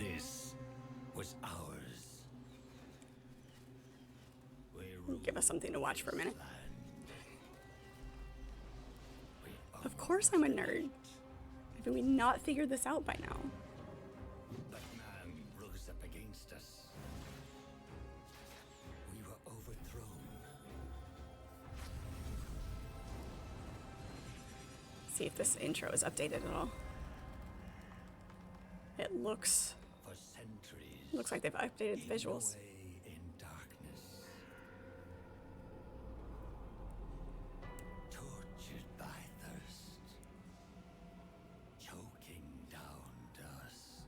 This was ours. Give us something to watch for a minute. Land. Of course I'm a nerd. Have we not figured this out by now? But man rose up against us. We were overthrown. See if this intro is updated at all. It looks For centuries. like they've updated the visuals. Away in darkness. Tortured by thirst. Choking down dust.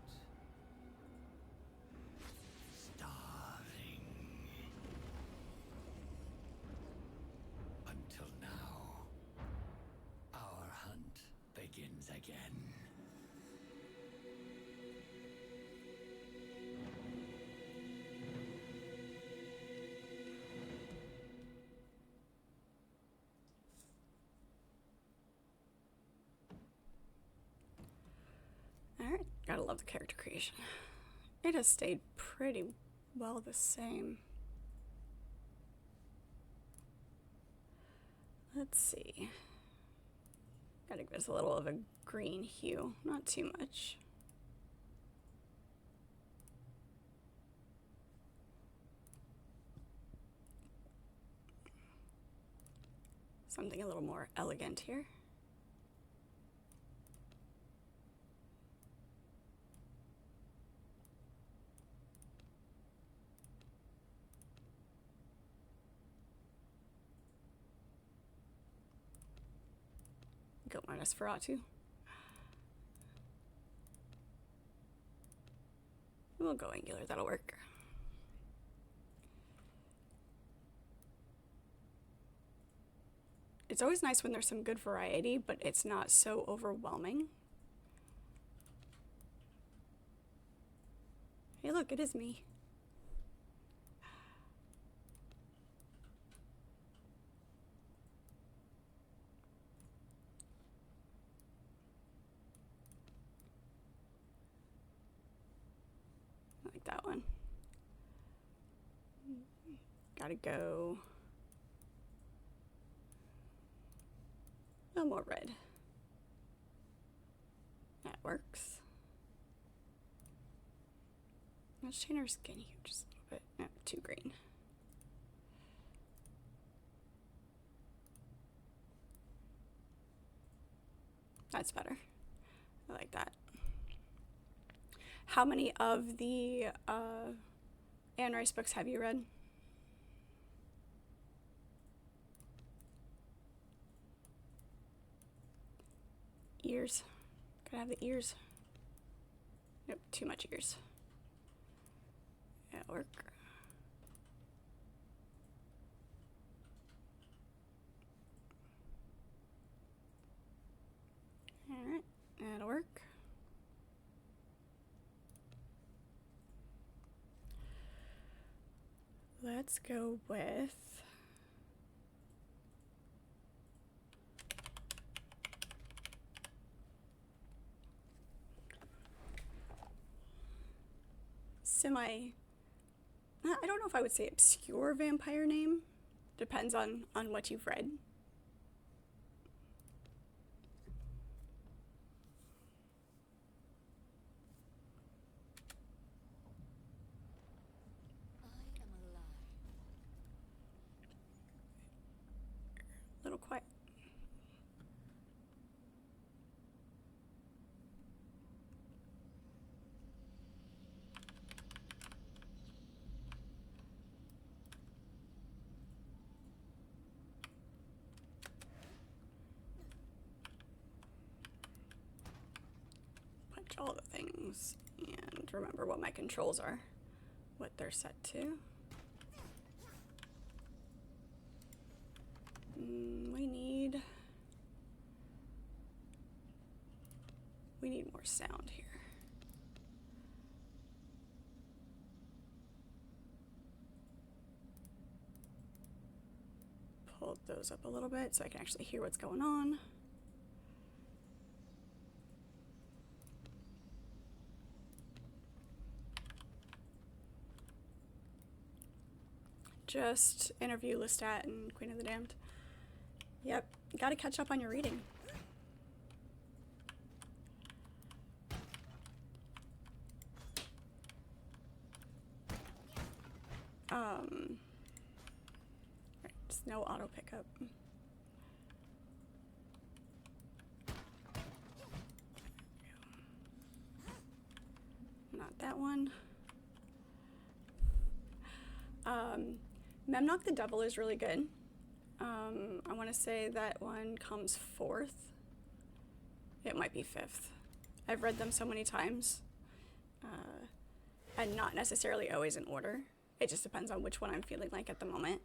Starving. Until now, our hunt begins again. Alright, gotta love the character creation. It has stayed pretty well the same. Let's see. Gotta give us a little of a green hue, not too much. Something a little more elegant here. Go minus Ferratu. We'll go angular, that'll work. It's always nice when there's some good variety, but it's not so overwhelming. Hey look, it is me. I like that one. Gotta go a little more red. That works. Let's change our skin hue just a little bit. No, too green. That's better. I like that. How many of the Anne Rice books have you read? Ears. Could I have the ears? Nope, too much ears. That'll work. Alright, that'll work. Let's go with I don't know if I would say obscure vampire name. Depends on what you've read. A little quiet. All the things and remember what my controls are, what they're set to. We need more sound here. Pull those up a little bit so I can actually hear what's going on. just interview Lestat and Queen of the Damned. Yep, gotta catch up on your reading. Right, just no auto pickup. Not that one. Memnock the Devil is really good. I want to say that one comes 4th. It might be 5th. I've read them so many times. And not necessarily always in order. It just depends on which one I'm feeling like at the moment.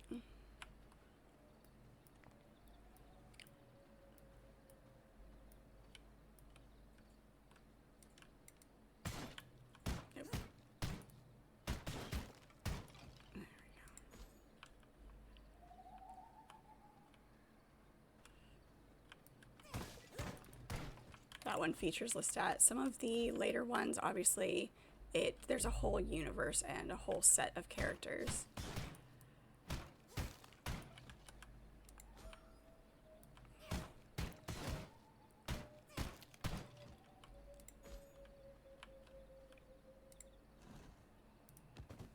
That one features Lestat. Some of the later ones, obviously, there's a whole universe and a whole set of characters.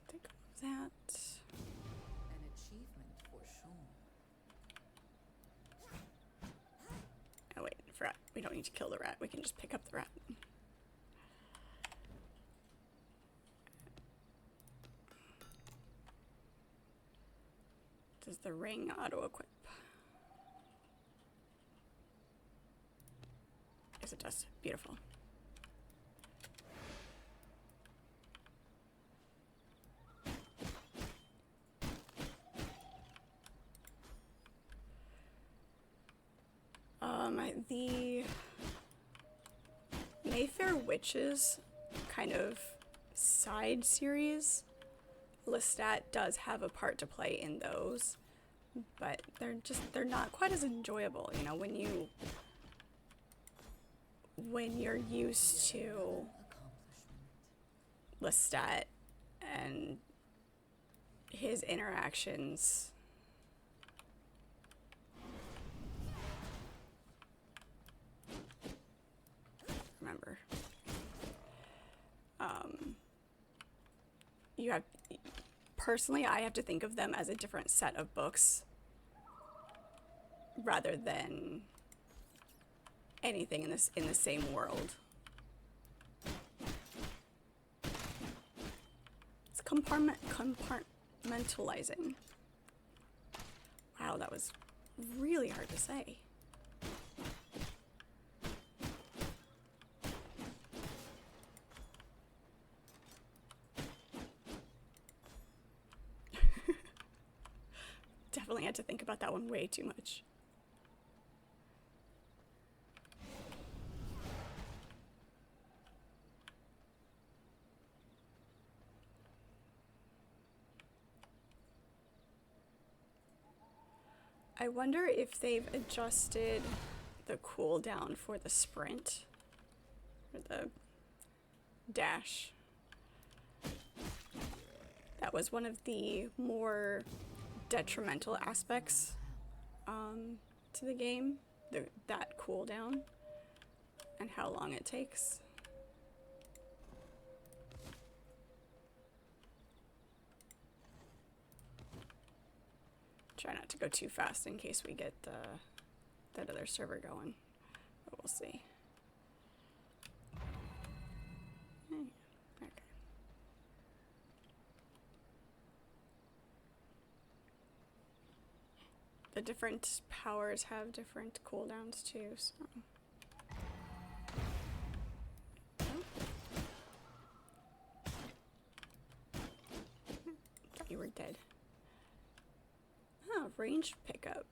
Take that. An achievement for sure. Oh wait, I forgot. We don't need to kill the rat. We can just pick up the rat. Does the ring auto-equip? Yes, it does. Beautiful. The Mayfair Witches kind of side series, Lestat does have a part to play in those, but they're not quite as enjoyable, you know, when you're used to Lestat and his interactions. Remember, you have, personally, I have to think of them as a different set of books rather than anything in the same world. It's compartmentalizing. Wow, that was really hard to say. Definitely had to think about that one way too much. I wonder if they've adjusted the cooldown for the sprint or the dash. That was one of the more detrimental aspects to the game, that cooldown and how long it takes. Try not to go too fast in case we get that other server going, but we'll see. Okay. The different powers have different cooldowns too, so. Thought you were dead. Oh, ranged pickup.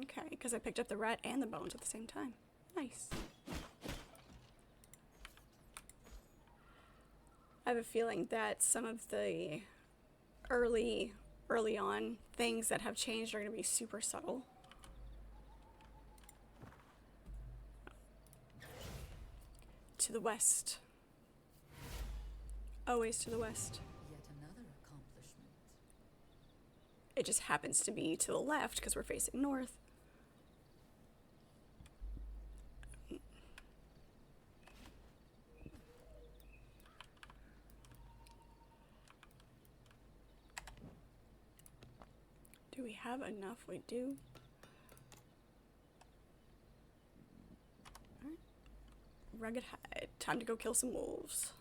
Okay, because I picked up the rat and the bones at the same time. Nice. I have a feeling that some of the early on things that have changed are going to be super subtle. To the west. Always to the west. Yet another accomplishment. It just happens to be to the left because we're facing north. Do we have enough? We do. Alright. Rugged hide. Time to go kill some wolves.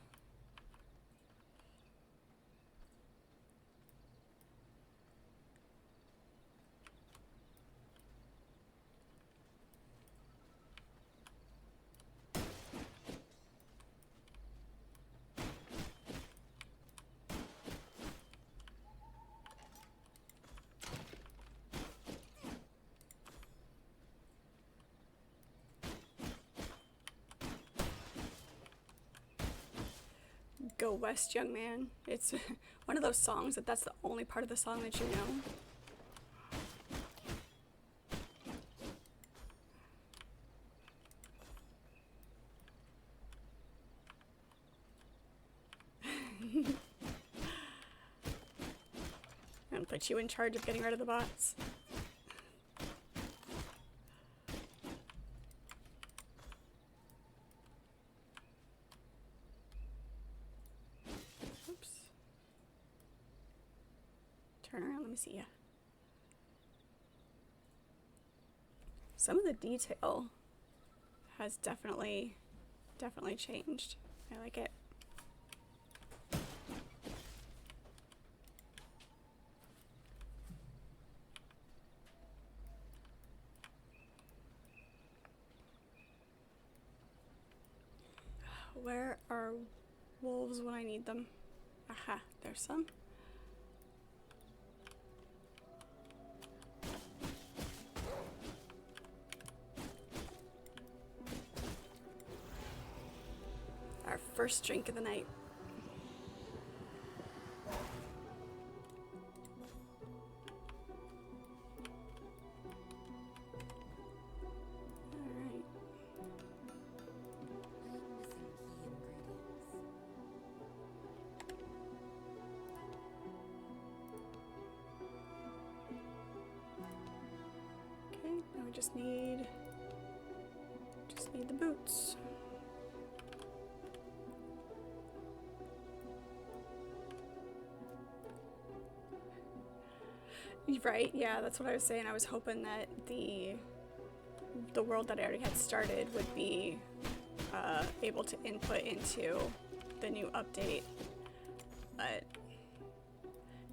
Go west, young man. It's one of those songs that's the only part of the song that you know. And put you in charge of getting rid of the bots. Turn around, let me see ya. Some of the detail has definitely changed. I like it. Where are wolves when I need them? Aha, there's some. Our first drink of the night. Alright. Okay, now we just need the boots. Right, yeah, that's what I was saying. I was hoping that the world that I already had started would be able to input into the new update. But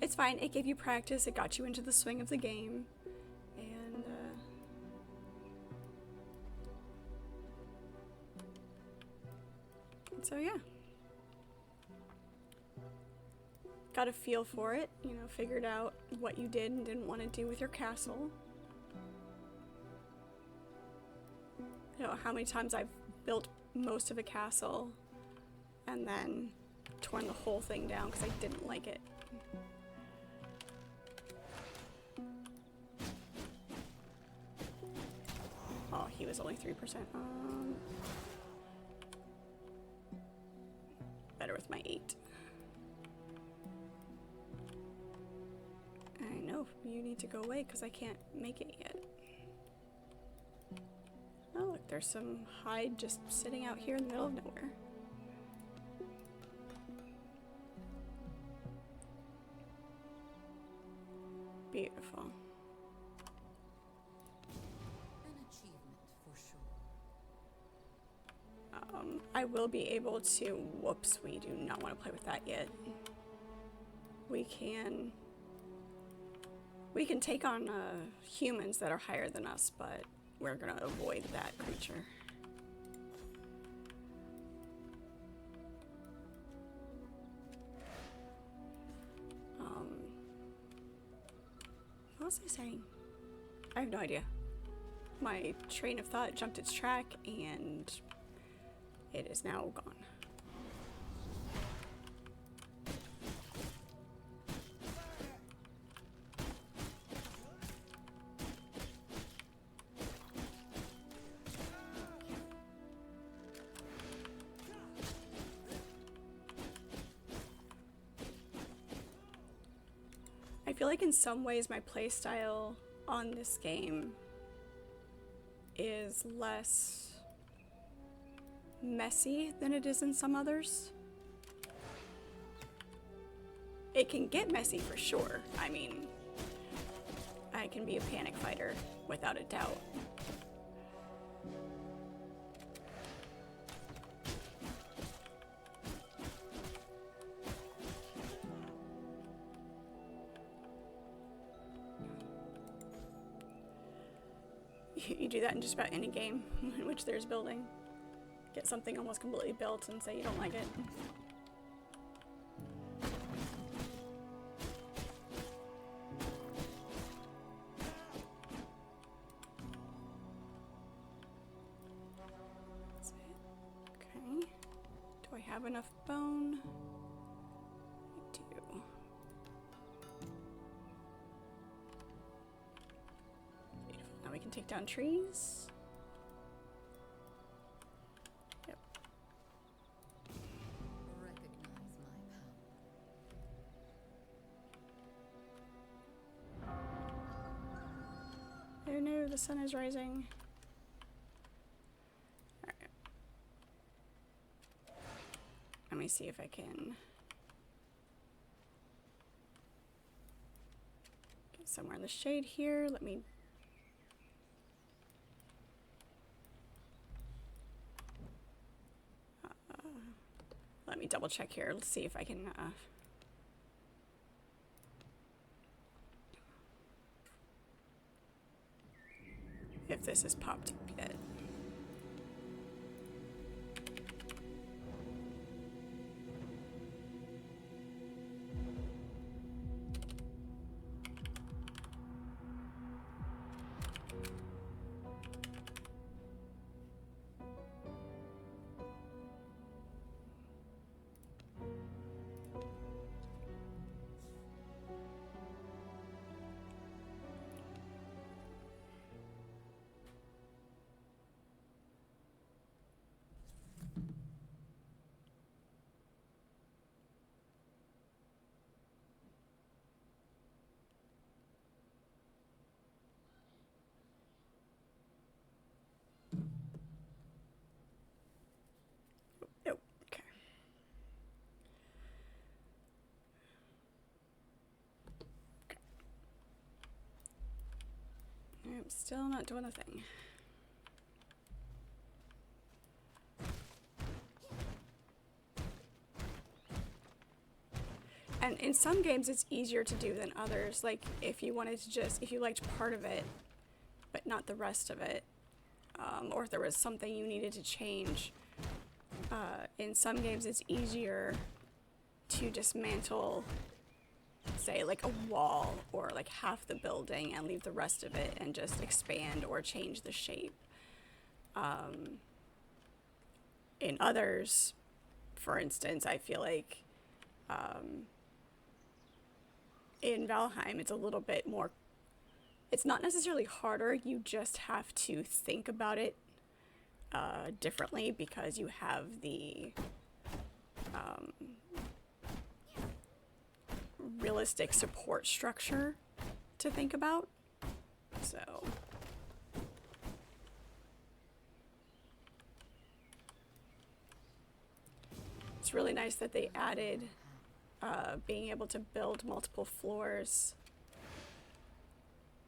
it's fine. It gave you practice. It got you into the swing of the game. And so yeah. Got a feel for it, you know, figured out what you did and didn't want to do with your castle. You know, how many times I've built most of a castle and then torn the whole thing down because I didn't like it. Oh, he was only 3%. Better with my 8. I know, you need to go away because I can't make it yet. Oh, look, there's some hide just sitting out here in the middle of nowhere. Beautiful. An achievement for sure. I will be able to... Whoops, we do not want to play with that yet. We can take on humans that are higher than us, but we're gonna avoid that creature. What was I saying? I have no idea. My train of thought jumped its track and it is now gone. I feel like in some ways my playstyle on this game is less messy than it is in some others. It can get messy for sure. I mean, I can be a panic fighter without a doubt. You do that in just about any game in which there's building. Get something almost completely built and say you don't like it. That's it. Okay. Do I have enough bone? I do. Beautiful. Now we can take down trees. Yep. Recognize my power. Oh no, the sun is rising. Alright. Let me see if I can get somewhere in the shade here. Let me double check here. Let's see if I can if this has popped up yet. Oh, okay. I'm still not doing a thing. And in some games it's easier to do than others. Like if you wanted to if you liked part of it, but not the rest of it, or if there was something you needed to change, in some games it's easier to dismantle, say, like a wall or like half the building and leave the rest of it and just expand or change the shape. In others, for instance, I feel like in Valheim it's a little bit more, it's not necessarily harder, you just have to think about it differently because you have the realistic support structure to think about. So it's really nice that they added being able to build multiple floors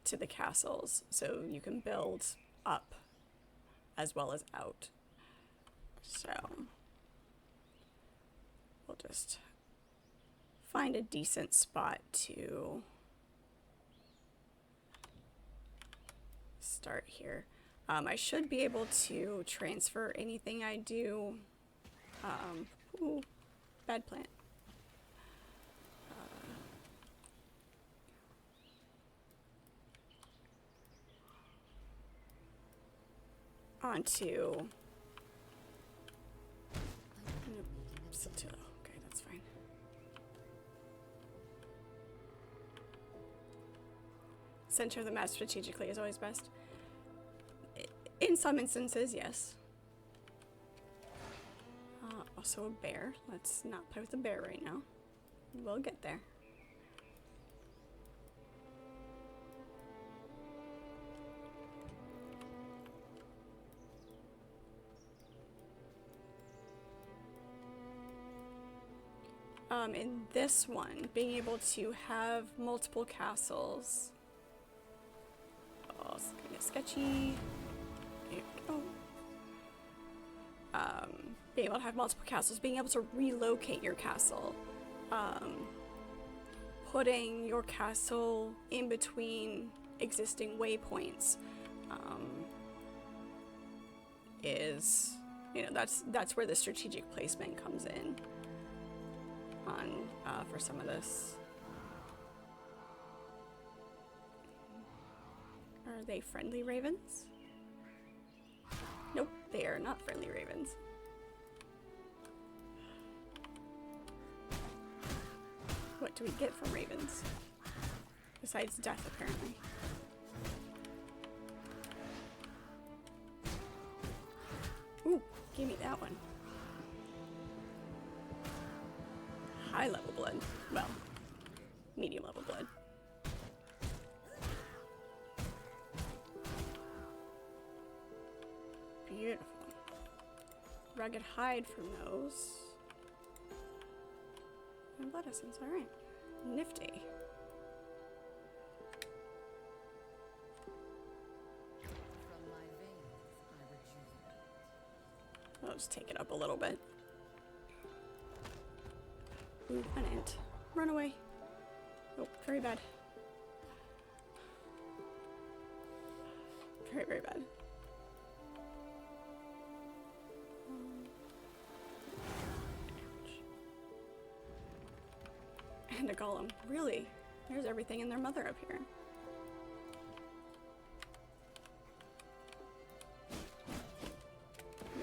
to the castles, so you can build up as well as out. So we'll just find a decent spot to start here. I should be able to transfer anything I do. Ooh, bad plant. Onto okay, that's fine. Center the map strategically is always best. In some instances, yes. Also a bear. Let's not play with the bear right now. We'll get there. In this one, being able to have multiple castles. Oh, it's gonna get sketchy. There we go. Being able to have multiple castles, being able to relocate your castle, putting your castle in between existing waypoints, is, you know, that's where the strategic placement comes in on for some of this. Are they friendly ravens? Nope, they are not friendly ravens. What do we get from ravens? Besides death, apparently. Ooh, give me that one. High level blood. Well, medium level blood. Beautiful. Rugged hide from those. And blood essence, alright. Nifty. From my veins, I rejuvenate. I'll just take it up a little bit. Ooh, an ant. Run away. Oh, very bad. Very, very bad. And a golem. Really? There's everything in their mother up here.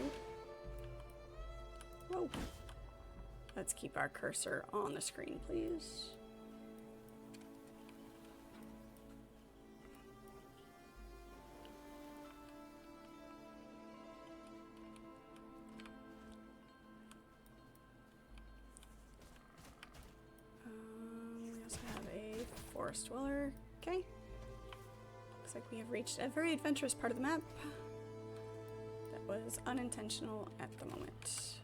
Nope. Whoa. Let's keep our cursor on the screen, please. We also have a forest dweller. Okay. Looks like we have reached a very adventurous part of the map. That was unintentional at the moment.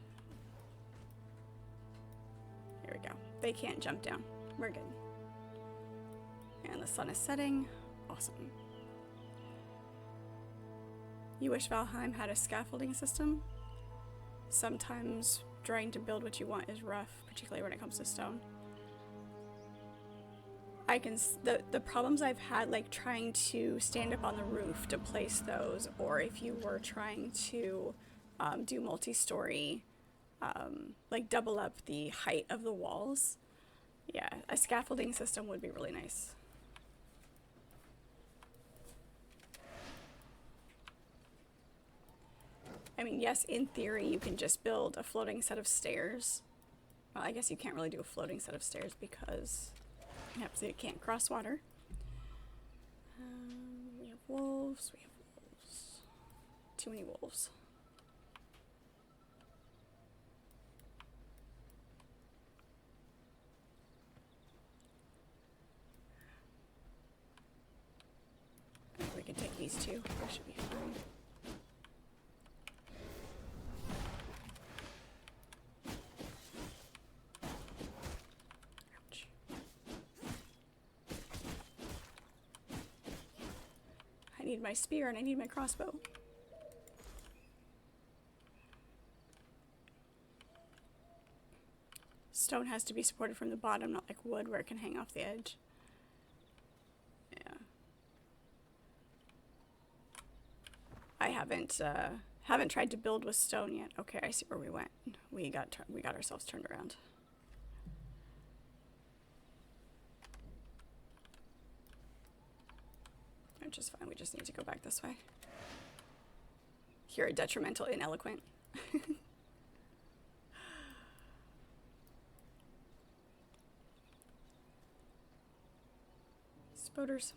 There we go. They can't jump down. We're good. And the sun is setting. Awesome. You wish Valheim had a scaffolding system? Sometimes trying to build what you want is rough, particularly when it comes to stone. The problems I've had, like trying to stand up on the roof to place those, or if you were trying to do multi-story, like double up the height of the walls. Yeah, a scaffolding system would be really nice. I mean, yes, in theory, you can just build a floating set of stairs. Well, I guess you can't really do a floating set of stairs because it can't cross water. We have wolves. We have wolves. Too many wolves. We can take these two. That should be fine. Ouch. I need my spear and I need my crossbow. Stone has to be supported from the bottom, not like wood where it can hang off the edge. I haven't tried to build with stone yet. Okay, I see where we went. We got ourselves turned around. Which is fine. We just need to go back this way. You're a detrimental ineloquent. Spoders.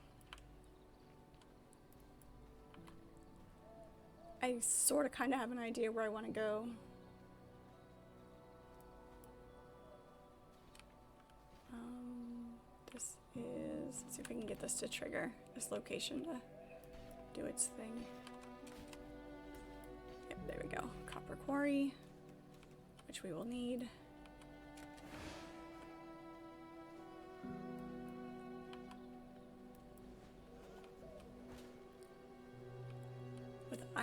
I sort of kind of have an idea where I want to go. This is, let's see if we can get this to trigger this location to do its thing. Yep, there we go. Copper quarry, which we will need.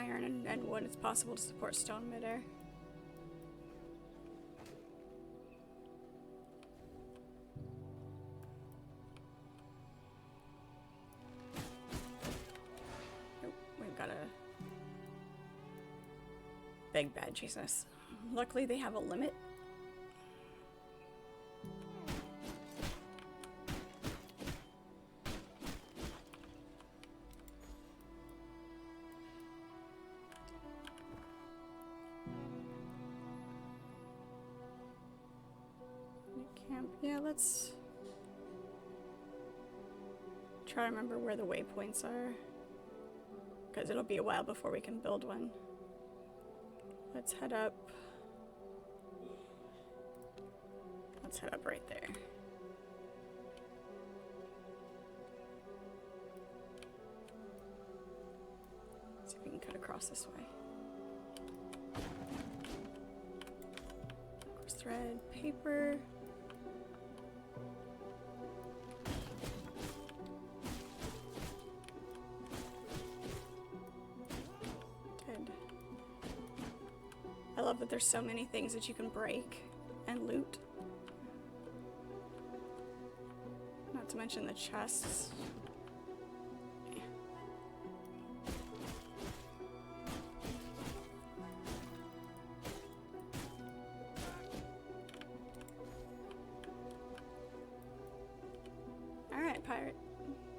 iron and wood, it's possible to support stone midair. Nope, we've got a big bad chasing us. Luckily they have a limit. Camp. Yeah, let's try to remember where the waypoints are, because it'll be a while before we can build one. Let's head up. Let's head up right there. See if we can cut across this way. Course thread, paper. I love that there's so many things that you can break and loot. Not to mention the chests. Yeah. Alright, pirate.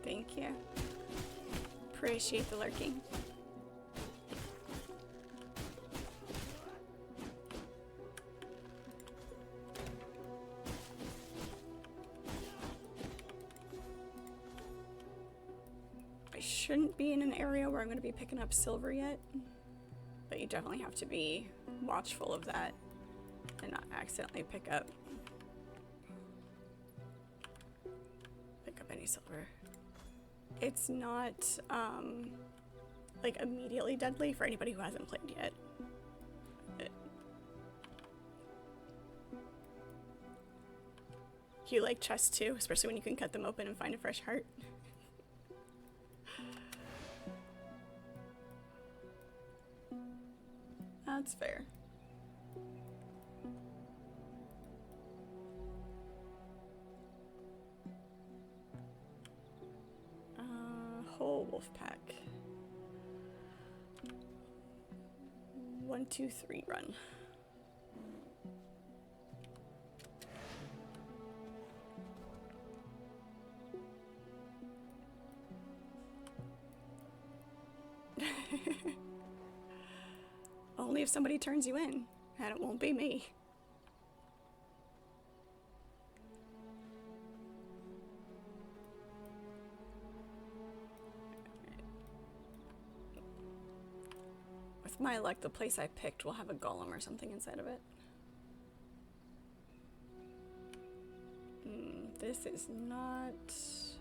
Thank you. Appreciate the lurking. Shouldn't be in an area where I'm going to be picking up silver yet, but you definitely have to be watchful of that and not accidentally pick up any silver. It's not like immediately deadly for anybody who hasn't played yet. You like chests too, especially when you can cut them open and find a fresh heart. That's fair. Whole wolf pack. 1, 2, 3, run. Only if somebody turns you in, and it won't be me. With my luck, the place I picked will have a golem or something inside of it. This is not... This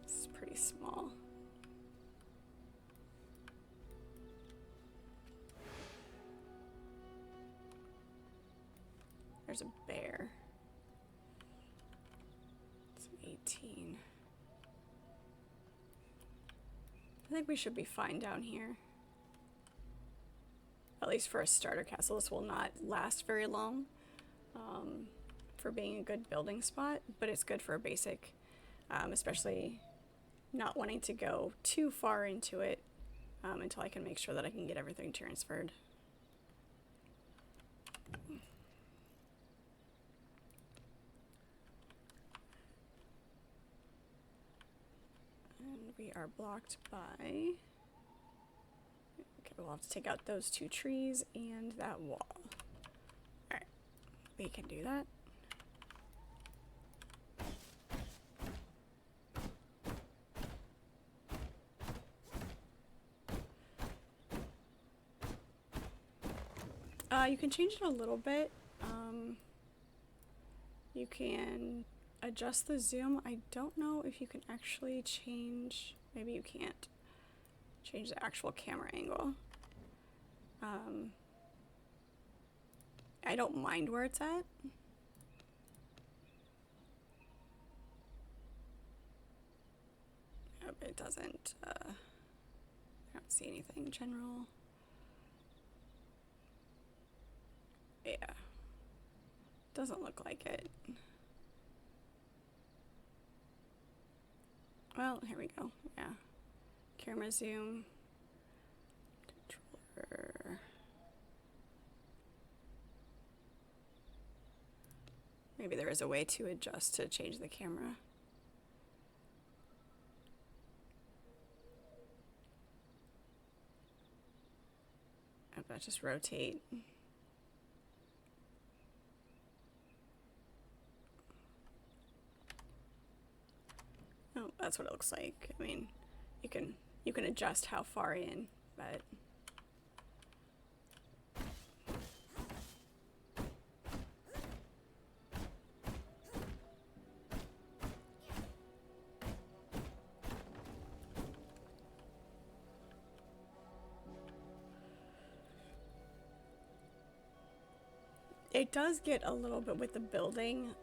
is pretty small. There's a bear. It's 18. I think we should be fine down here. At least for a starter castle. This will not last very long for being a good building spot, but it's good for a basic, especially not wanting to go too far into it until I can make sure that I can get everything transferred. And we are blocked by... Okay, we'll have to take out those 2 trees and that wall. Alright, we can do that. You can change it a little bit. You can adjust the zoom. I don't know if you can actually change, maybe you can't change the actual camera angle. I don't mind where it's at. It doesn't see anything general. Yeah. Doesn't look like it. Well, here we go. Yeah. Camera zoom. Controller. Maybe there is a way to adjust to change the camera. How about just rotate? Oh, that's what it looks like. I mean, you can adjust how far in, but it does get a little bit with the building.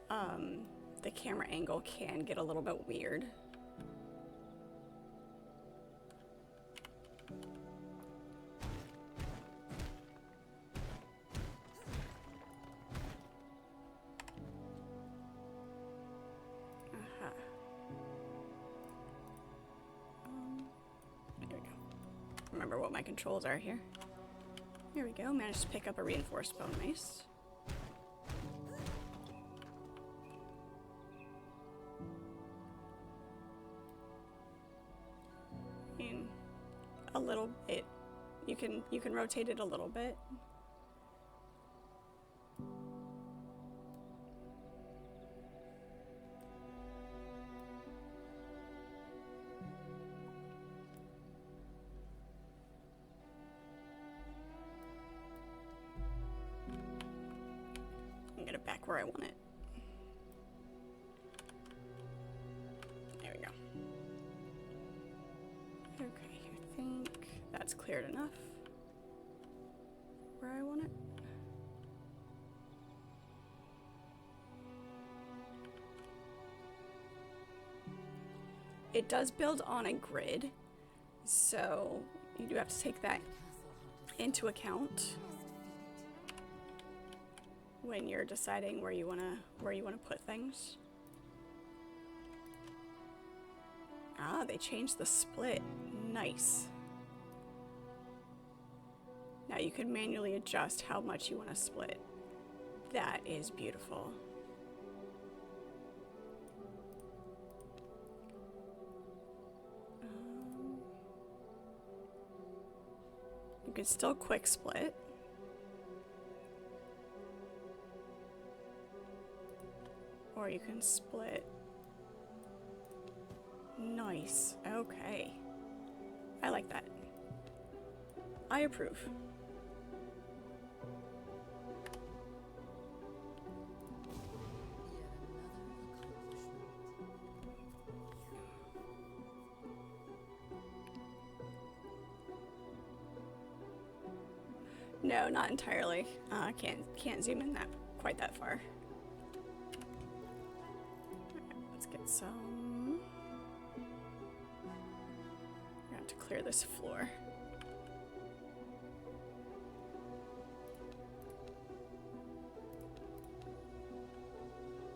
The camera angle can get a little bit weird. There we go. Remember what my controls are here. Here we go. Managed to pick up a reinforced bone mace. A little bit. You can rotate it a little bit. I'm gonna back where I want it. There we go. Okay, I think that's cleared enough where I want it. It does build on a grid, so you do have to take that into account when you're deciding where you wanna put things. Ah, they changed the split. Nice. Now you can manually adjust how much you want to split. That is beautiful. You can still quick split. Or you can split. Nice. Okay. I like that. I approve. No, not entirely. Can't zoom in quite that far. Alright, let's get some. I have to clear this floor.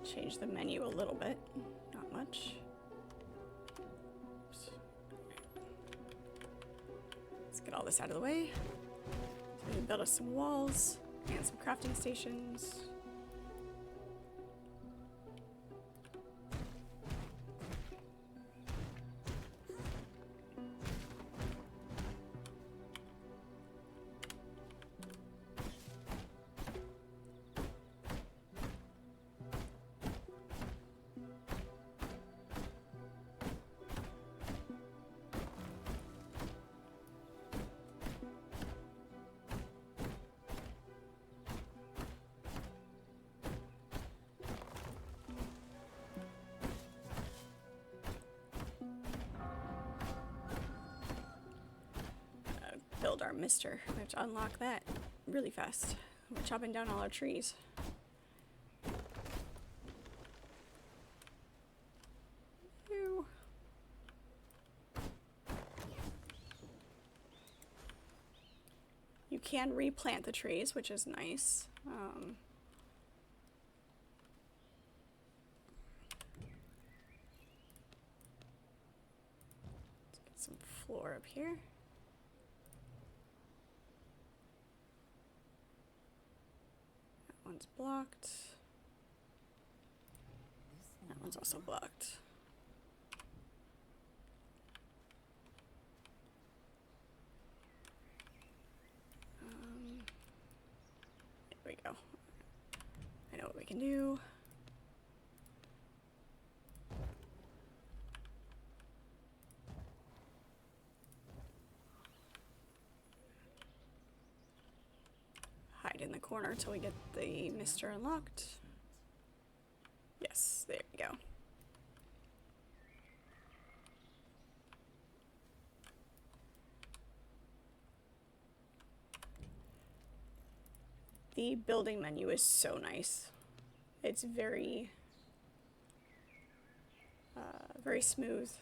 Change the menu a little bit, not much. Oops. Let's get all this out of the way. So we can build us some walls and some crafting stations. Build our mister. We have to unlock that really fast. We're chopping down all our trees. Ew. can replant the trees, which is nice. Let's get some floor up here. That one's blocked. That one's also blocked. There we go. I know what we can do. Hide in the corner until we get the mister unlocked. Yes, there we go. The building menu is so nice. It's very, very smooth.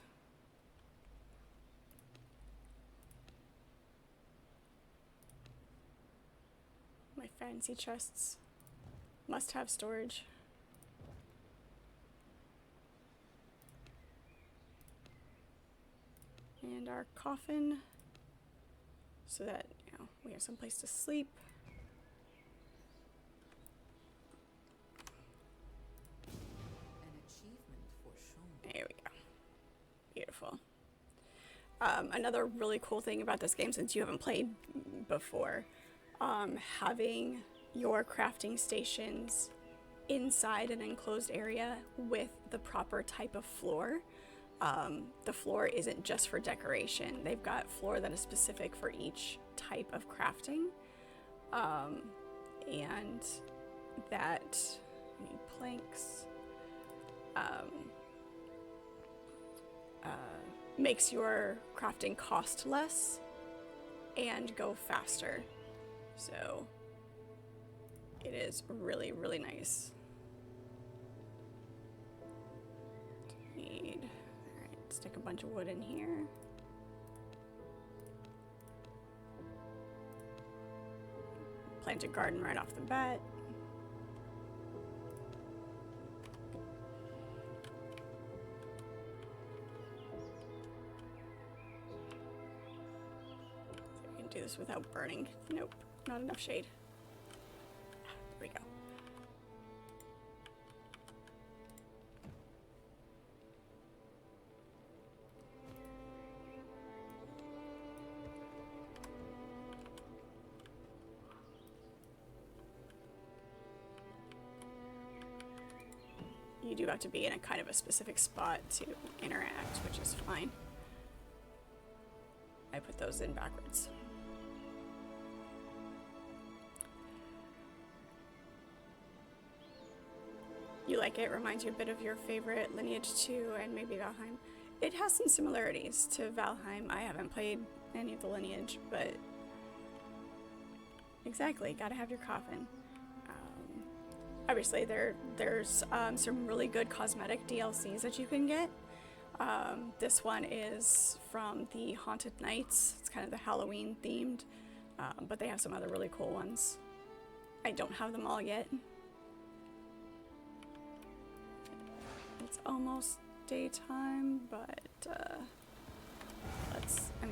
My fancy chests must have storage. And our coffin, so that, you know, we have some place to sleep. There we go. Beautiful. Another really cool thing about this game, since you haven't played before, having your crafting stations inside an enclosed area with the proper type of floor. The floor isn't just for decoration. They've got floor that is specific for each type of crafting. And that, I need planks. Makes your crafting cost less and go faster. So it is really, really nice. Need, alright, stick a bunch of wood in here. Plant a garden right off the bat. Do this without burning. Nope, not enough shade. There we go. You do have to be in a kind of a specific spot to interact, which is fine. I put those in backwards. You like it? Reminds you a bit of your favorite Lineage 2 and maybe Valheim. It has some similarities to Valheim. I haven't played any of the Lineage, but exactly, gotta have your coffin. Obviously, there's some really good cosmetic DLCs that you can get. This one is from the Haunted Nights. It's kind of the Halloween themed, but they have some other really cool ones. I don't have them all yet. It's almost daytime, but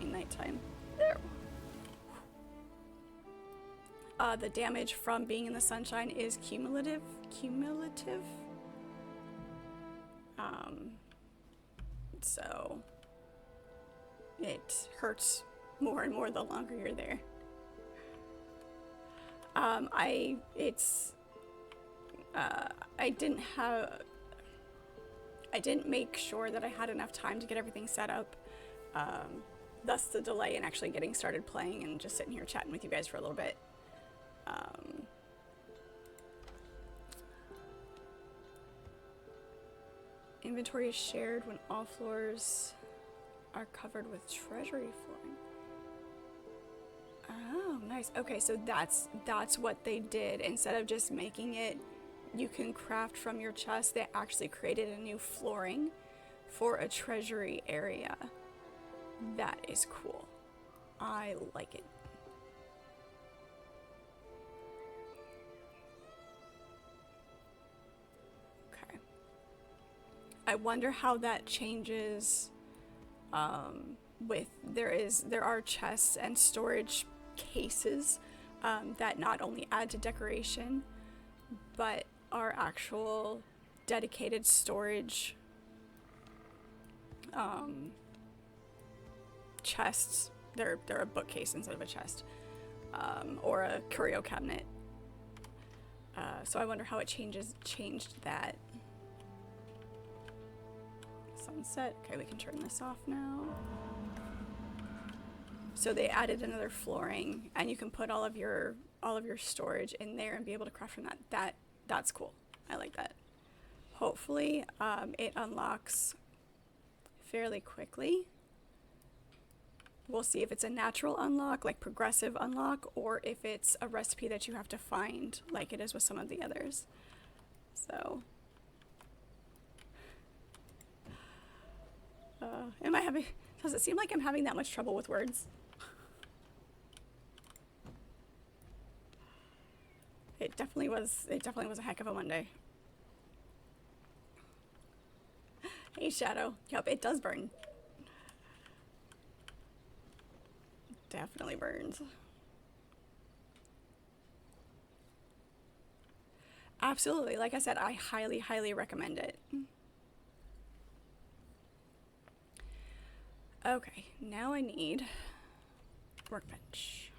nighttime. There. The damage from being in the sunshine is cumulative. So it hurts more and more the longer you're there. I didn't make sure that I had enough time to get everything set up. Thus the delay in actually getting started playing and just sitting here chatting with you guys for a little bit. Inventory is shared when all floors are covered with treasury flooring. Oh, nice. Okay, so that's what they did. Instead of just making it you can craft from your chest, they actually created a new flooring for a treasury area. That is cool. I like it. I wonder how that changes with there are chests and storage cases that not only add to decoration but are actual dedicated storage chests. They're a bookcase instead of a chest, or a curio cabinet. So I wonder how it changed that. Sunset. Okay, we can turn this off now. So they added another flooring, and you can put all of your storage in there and be able to craft from that. That's cool. I like that. Hopefully, it unlocks fairly quickly. We'll see if it's a natural unlock, like progressive unlock, or if it's a recipe that you have to find, like it is with some of the others. So, does it seem like I'm having that much trouble with words? It definitely was a heck of a Monday. Hey, Shadow. Yep, it does burn. Definitely burns. Absolutely. Like I said, I highly, highly recommend it. Okay, now I need workbench.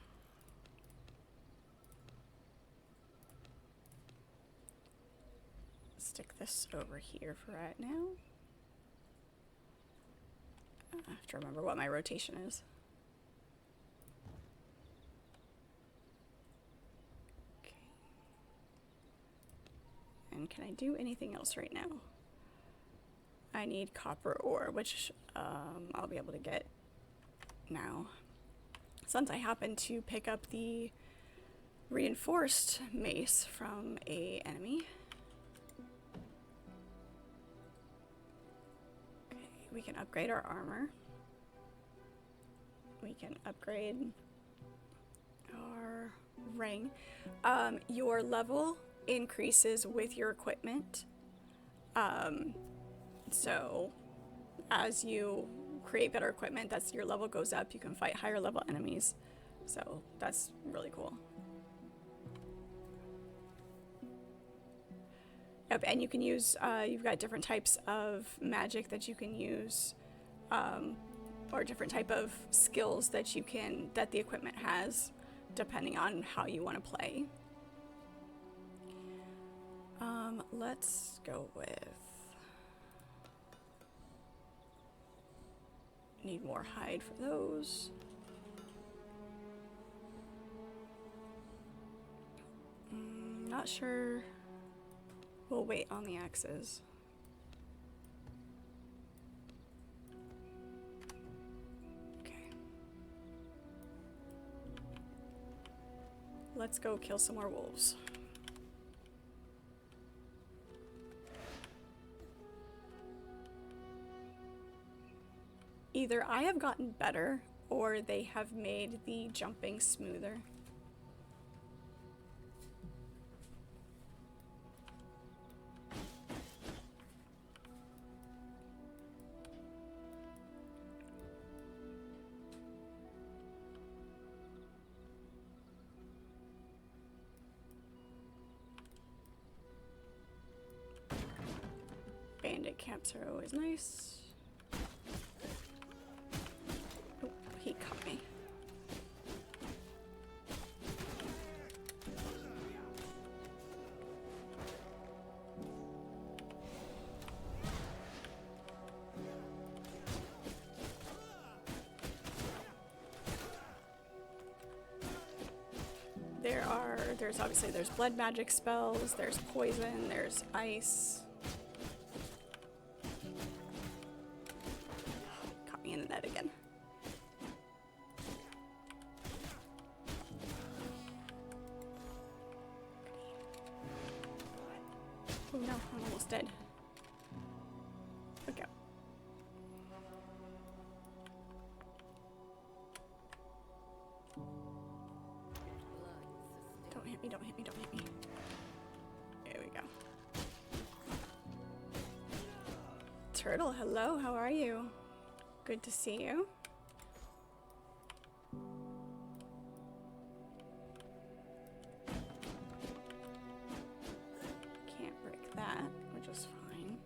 Stick this over here for right now. I have to remember what my rotation is. Okay. And can I do anything else right now? I need copper ore, which I'll be able to get now. Since I happen to pick up the reinforced mace from an enemy. Okay, we can upgrade our armor. We can upgrade our ring. Your level increases with your equipment. So as you create better equipment, that's your level goes up. You can fight higher level enemies. So that's really cool. Yep, and you can use, you've got different types of magic that you can use, or different type of skills that that the equipment has, depending on how you want to play. Let's go with, need more hide for those. Not sure. We'll wait on the axes. Okay. Let's go kill some more wolves. Either I have gotten better, or they have made the jumping smoother. Bandit camps are always nice. Oh, he caught me. There's blood magic spells, there's poison, there's ice. Caught me in the net again. Oh no, I'm almost dead. Look out. Don't hit me, don't hit me, don't hit me. There we go. Turtle, hello, how are you? Good to see you. Can't break that, which is fine.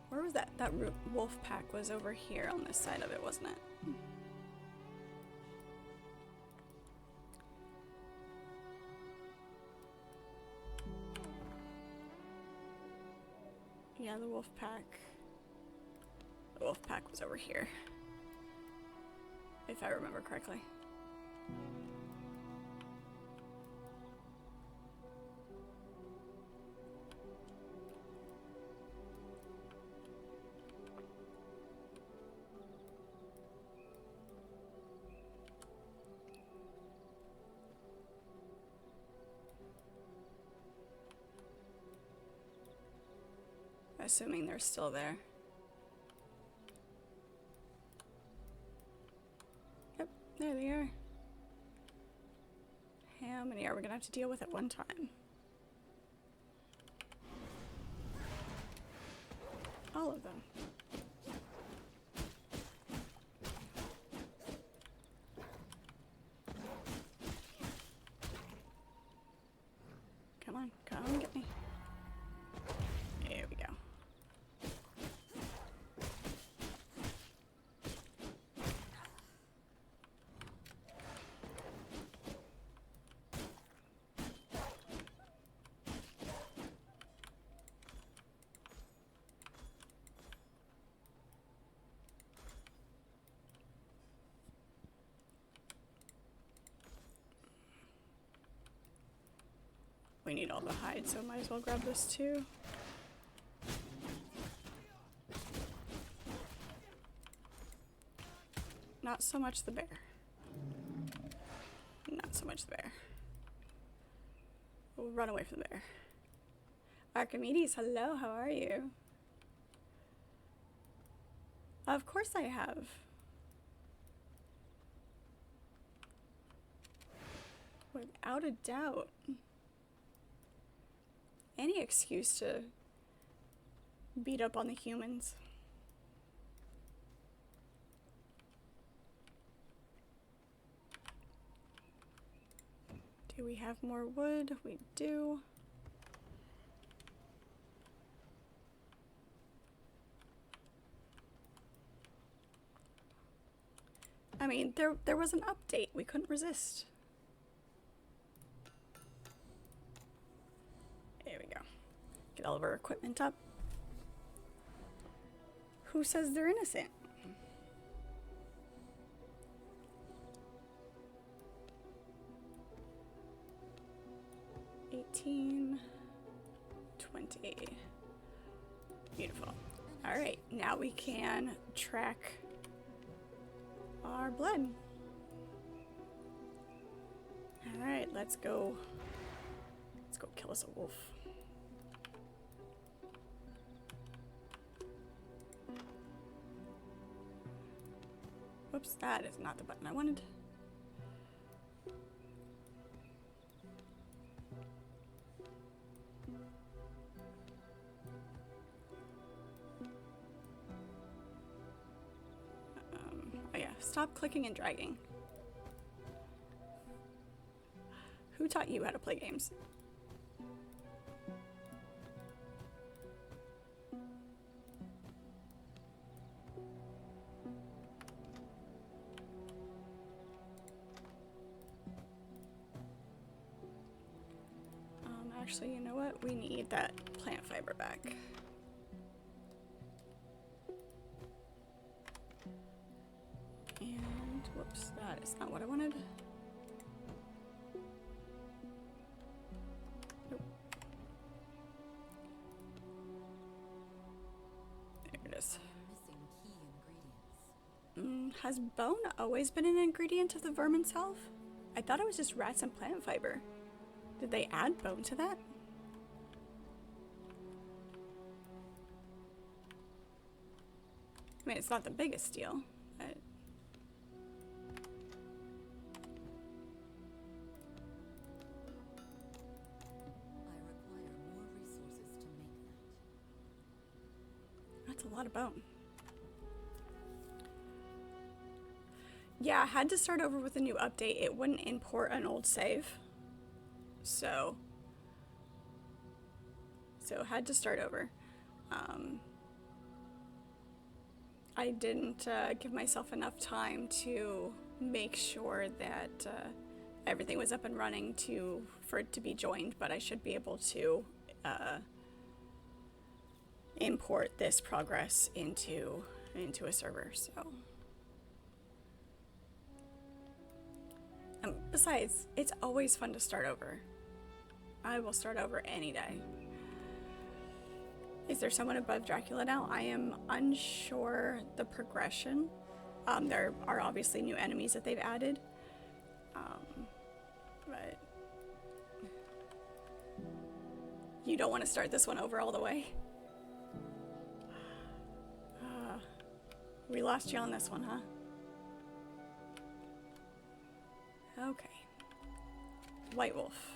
Where was that? That wolf pack was over here on this side of it, wasn't it? Yeah, the wolf pack. The wolf pack was over here, if I remember correctly. Assuming they're still there. Yep, there they are. How many are we gonna have to deal with at one time? All of them. Come on, get me. There we go. We need all the hide, so might as well grab this too. Not so much the bear. Not so much the bear. We'll run away from the bear. Archimedes, hello, how are you? Of course I have. Without a doubt. Any excuse to beat up on the humans. Do we have more wood? We do. I mean, there was an update. We couldn't resist. There we go. Get all of our equipment up. Who says they're innocent? $18, $20. Beautiful. All right, now we can track our blood. All right, let's go. Let's go kill us a wolf. Whoops, that is not the button I wanted. Oh yeah, stop clicking and dragging. Who taught you how to play games? Actually, you know what? We need that plant fiber back. And, whoops, that is not what I wanted. Nope. There it is. Missing key ingredients. Has bone always been an ingredient of the vermin's health? I thought it was just rats and plant fiber. Did they add bone to that? I mean, it's not the biggest deal, but... I require more resources to make that. That's a lot of bone. Yeah, I had to start over with a new update. It wouldn't import an old save. So I had to start over. I didn't give myself enough time to make sure that everything was up and running for it to be joined, but I should be able to import this progress into a server. So, besides, it's always fun to start over. I will start over any day. Is there someone above Dracula now? I am unsure the progression. There are obviously new enemies that they've added. But you don't want to start this one over all the way? We lost you on this one, huh? Okay. White Wolf.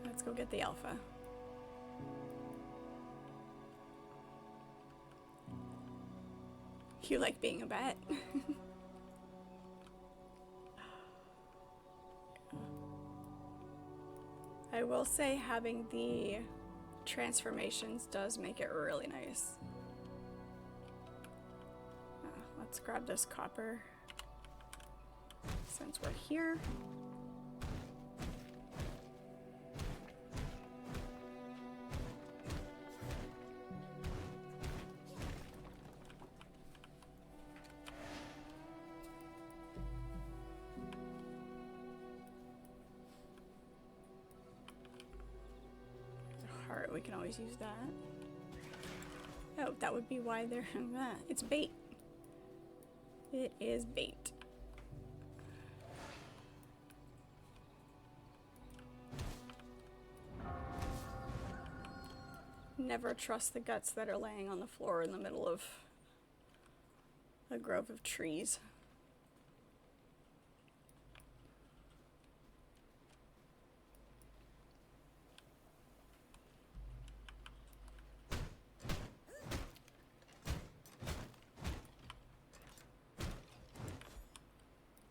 Let's go get the alpha. You like being a bat? I will say having the transformations does make it really nice. Let's grab this copper since we're here. Heart, we can always use that. Oh, that would be why they're it's bait. It is bait. Never trust the guts that are laying on the floor in the middle of a grove of trees.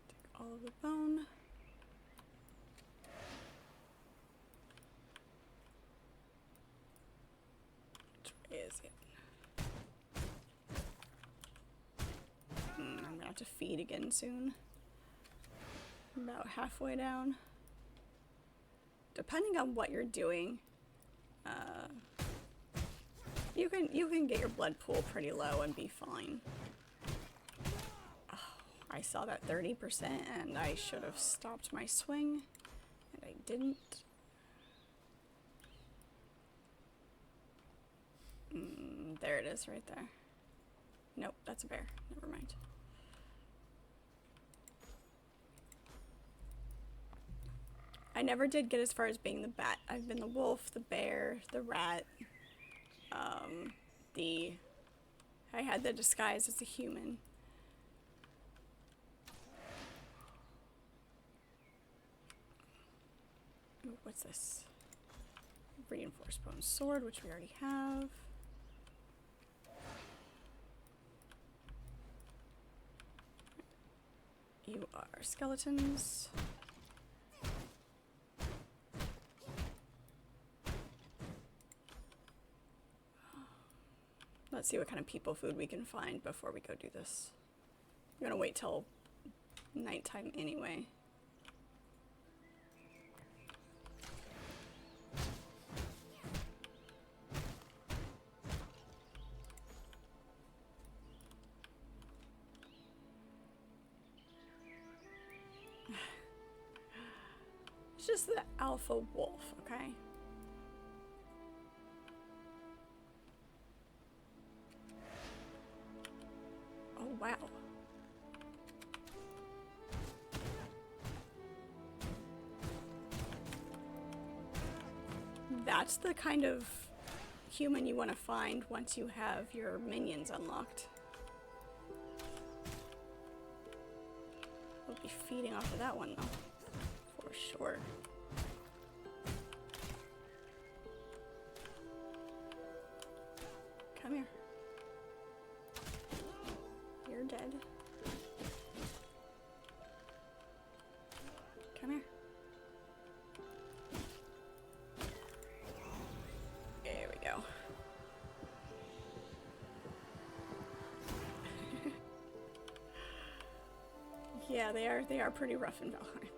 Take all of the bone. Is it? I'm gonna have to feed again soon. About halfway down. Depending on what you're doing, you can get your blood pool pretty low and be fine. Oh, I saw that 30% and I should have stopped my swing, and I didn't. There it is, right there. Nope, that's a bear. Never mind. I never did get as far as being the bat. I've been the wolf, the bear, the rat, I had the disguise as a human. Ooh, what's this? Reinforced bone sword, which we already have. You are skeletons. Let's see what kind of people food we can find before we go do this. I'm gonna wait till nighttime anyway. It's just the alpha wolf, okay? Oh, wow. That's the kind of human you want to find once you have your minions unlocked. We'll be feeding off of that one, though. For sure. Come here. You're dead. Come here. There we go. Yeah, they are pretty rough in Valheim.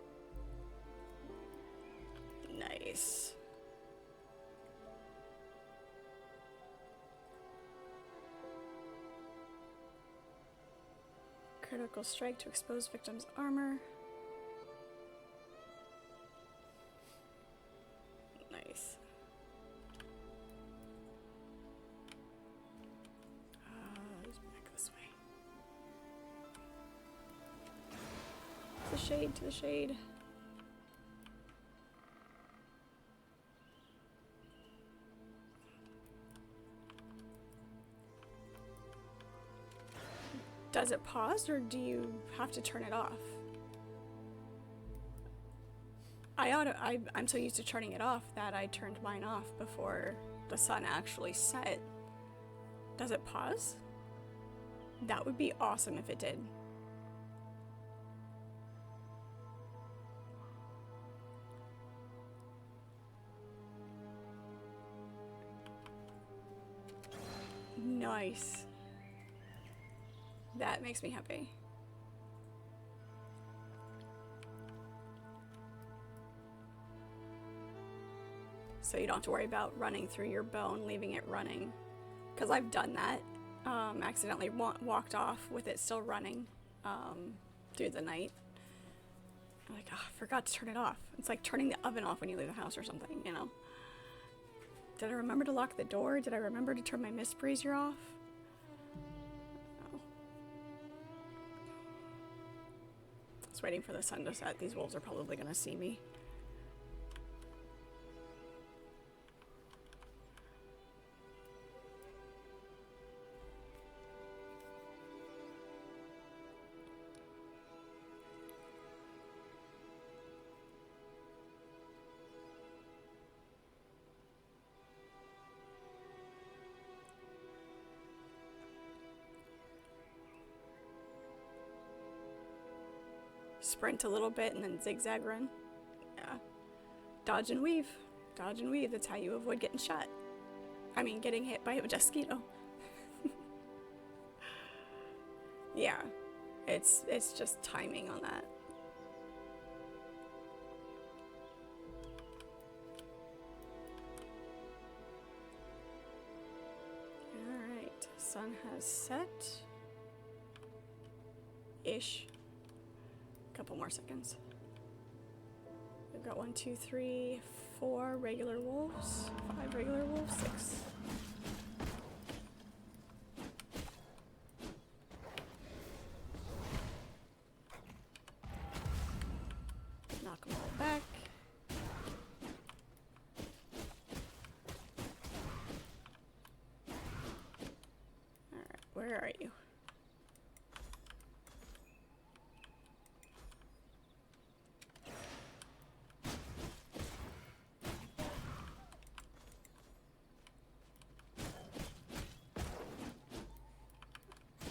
Nice. Critical strike to expose victim's armor. Nice. He's back this way. To the shade, to the shade. Does it pause, or do you have to turn it off? I'm so used to turning it off that I turned mine off before the sun actually set. Does it pause? That would be awesome if it did. Nice. That makes me happy. So you don't have to worry about running through your bone, leaving it running. Because I've done that. Accidentally walked off with it still running through the night. I'm like, oh, I forgot to turn it off. It's like turning the oven off when you leave the house or something, you know? Did I remember to lock the door? Did I remember to turn my mist brazier off? Just waiting for the sun to set. These wolves are probably gonna see me. Sprint a little bit and then zigzag run. Yeah. Dodge and weave. Dodge and weave. That's how you avoid getting shot. I mean, getting hit by a mosquito. Yeah. It's just timing on that. Alright. Sun has set. Ish. Couple more seconds. We've got 1, 2, 3, 4 regular wolves, 5 regular wolves, 6. Knock them all back. Alright, where are you?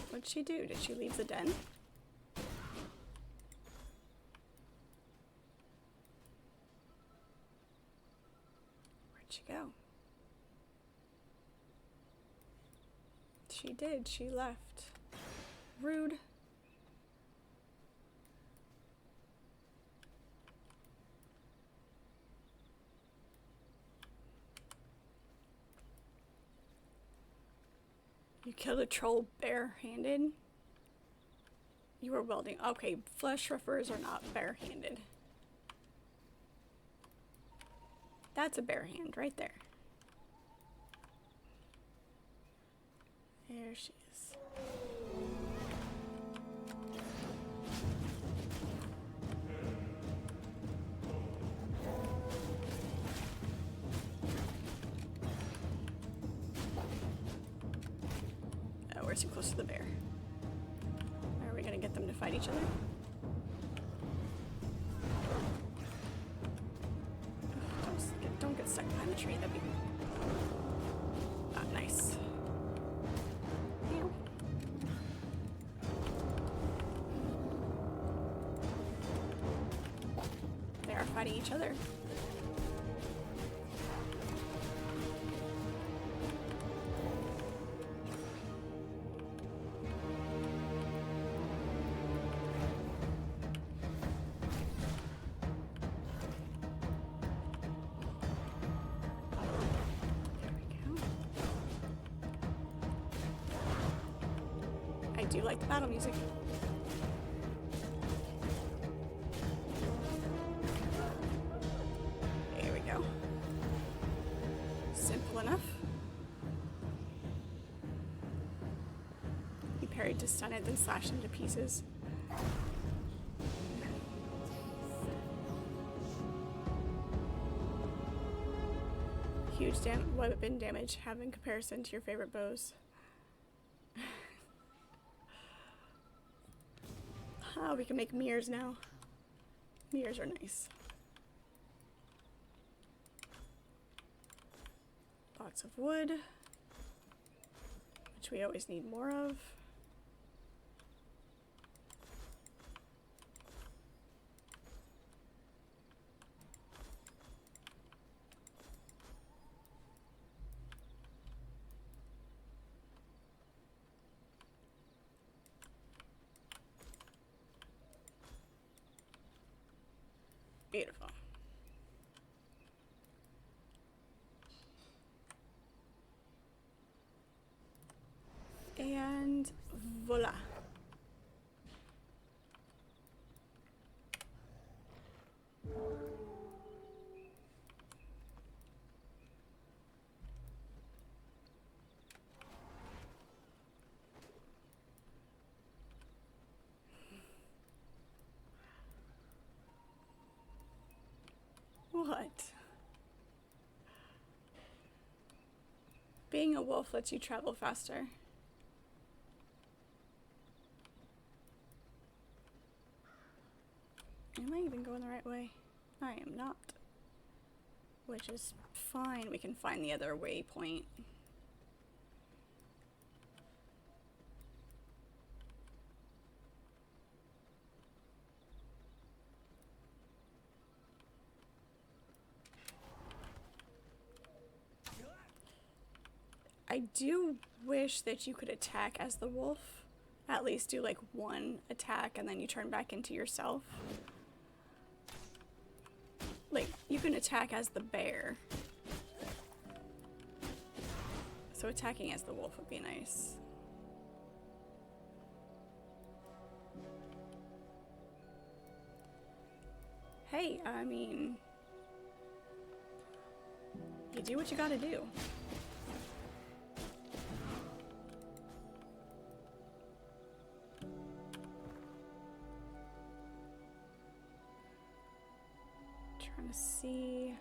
What'd she do? Did she leave the den? Where'd she go? She did. She left. Rude. You killed a troll barehanded? You were welding. Okay, flesh rippers are not barehanded. That's a bare hand right there. There she is. Are we gonna get them to fight each other? Don't get stuck behind the tree. That'd be not nice. Ew. They are fighting each other. I do like the battle music. There we go. Simple enough. He parried to stun it, then slashed him to pieces. Huge weapon damage have in comparison to your favorite bows. Oh, we can make mirrors now. Mirrors are nice. Lots of wood, which we always need more of. Beautiful. And voila. What? Being a wolf lets you travel faster. Am I even going the right way? I am not. Which is fine. We can find the other waypoint. I do wish that you could attack as the wolf. At least do like one attack and then you turn back into yourself. Like, you can attack as the bear. So attacking as the wolf would be nice. Hey, I mean, you do what you gotta do. Trying to see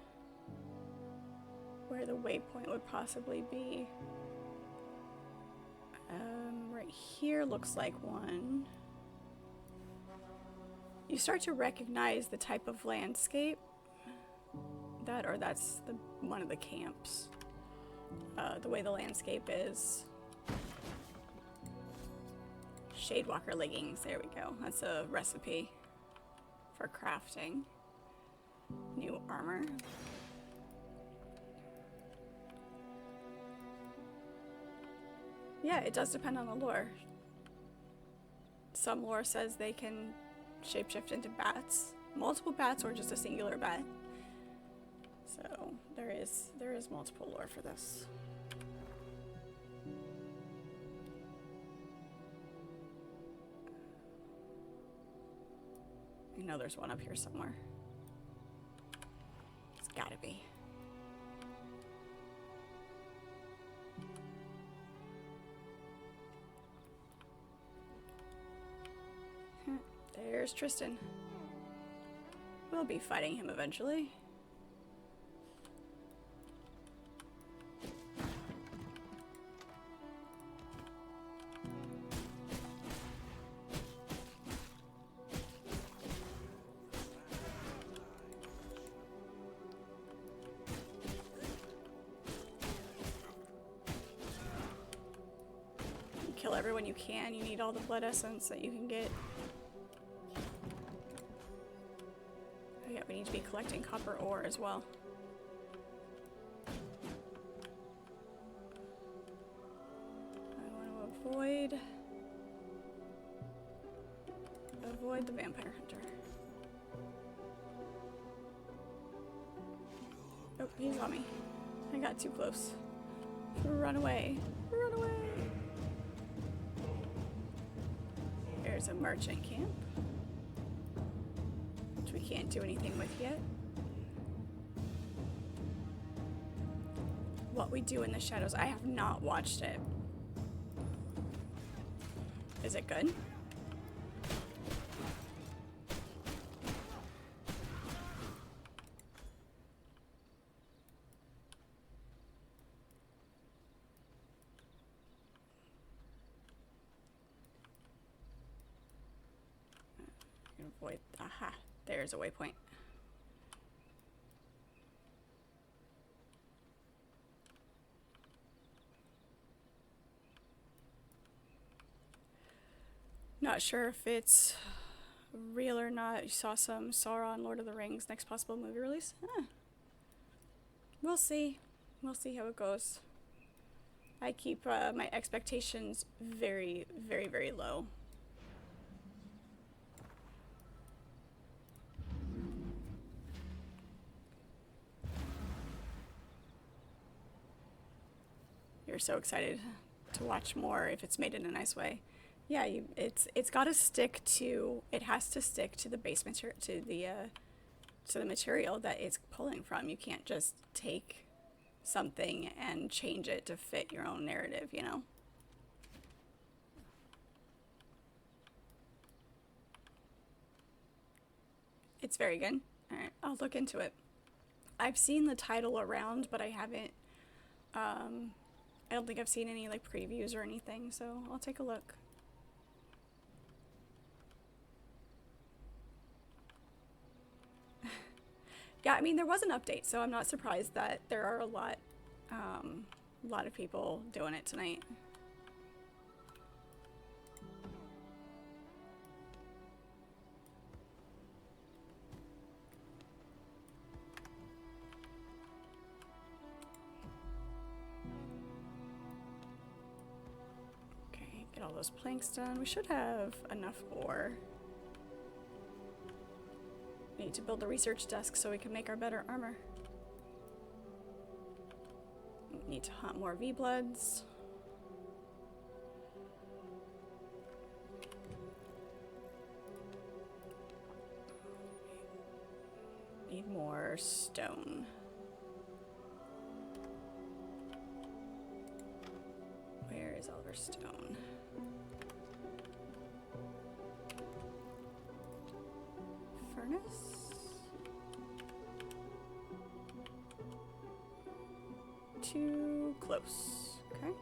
where the waypoint would possibly be. Right here looks like one. You start to recognize the type of landscape that's one of the camps. The way the landscape is. Shadewalker leggings, there we go. That's a recipe for crafting new armor. Yeah, it does depend on the lore. Some lore says they can shapeshift into bats, multiple bats, or just a singular bat. So there is multiple lore for this. I know there's one up here somewhere. It's gotta be. There's Tristan. We'll be fighting him eventually. kill everyone you can. You need all the blood essence that you can get. Oh yeah, we need to be collecting copper ore as well. I want to avoid the vampire hunter. Oh, he saw me. I got too close. Run away. Run away. There's a merchant camp, which we can't do anything with yet. What We Do in the Shadows. I have not watched it. Is it good? Avoid. Aha, there's a waypoint. Not sure if it's real or not. You saw some Sauron, Lord of the Rings, next possible movie release. We'll see. We'll see how it goes. I keep my expectations very, very, very low. You're so excited to watch more if it's made in a nice way. Yeah, it's got to stick to. It has to stick to the base material, to the material that it's pulling from. You can't just take something and change it to fit your own narrative, you know? It's very good. All right, I'll look into it. I've seen the title around, but I haven't. I don't think I've seen any like previews or anything, so I'll take a look. Yeah, I mean, there was an update, so I'm not surprised that there are a lot of people doing it tonight. Okay, get all those planks done. We should have enough ore. We need to build the research desk so we can make our better armor. We need to hunt more V-Bloods. Need more stone. Where is all of our stone? Furnace? Too close. Okay.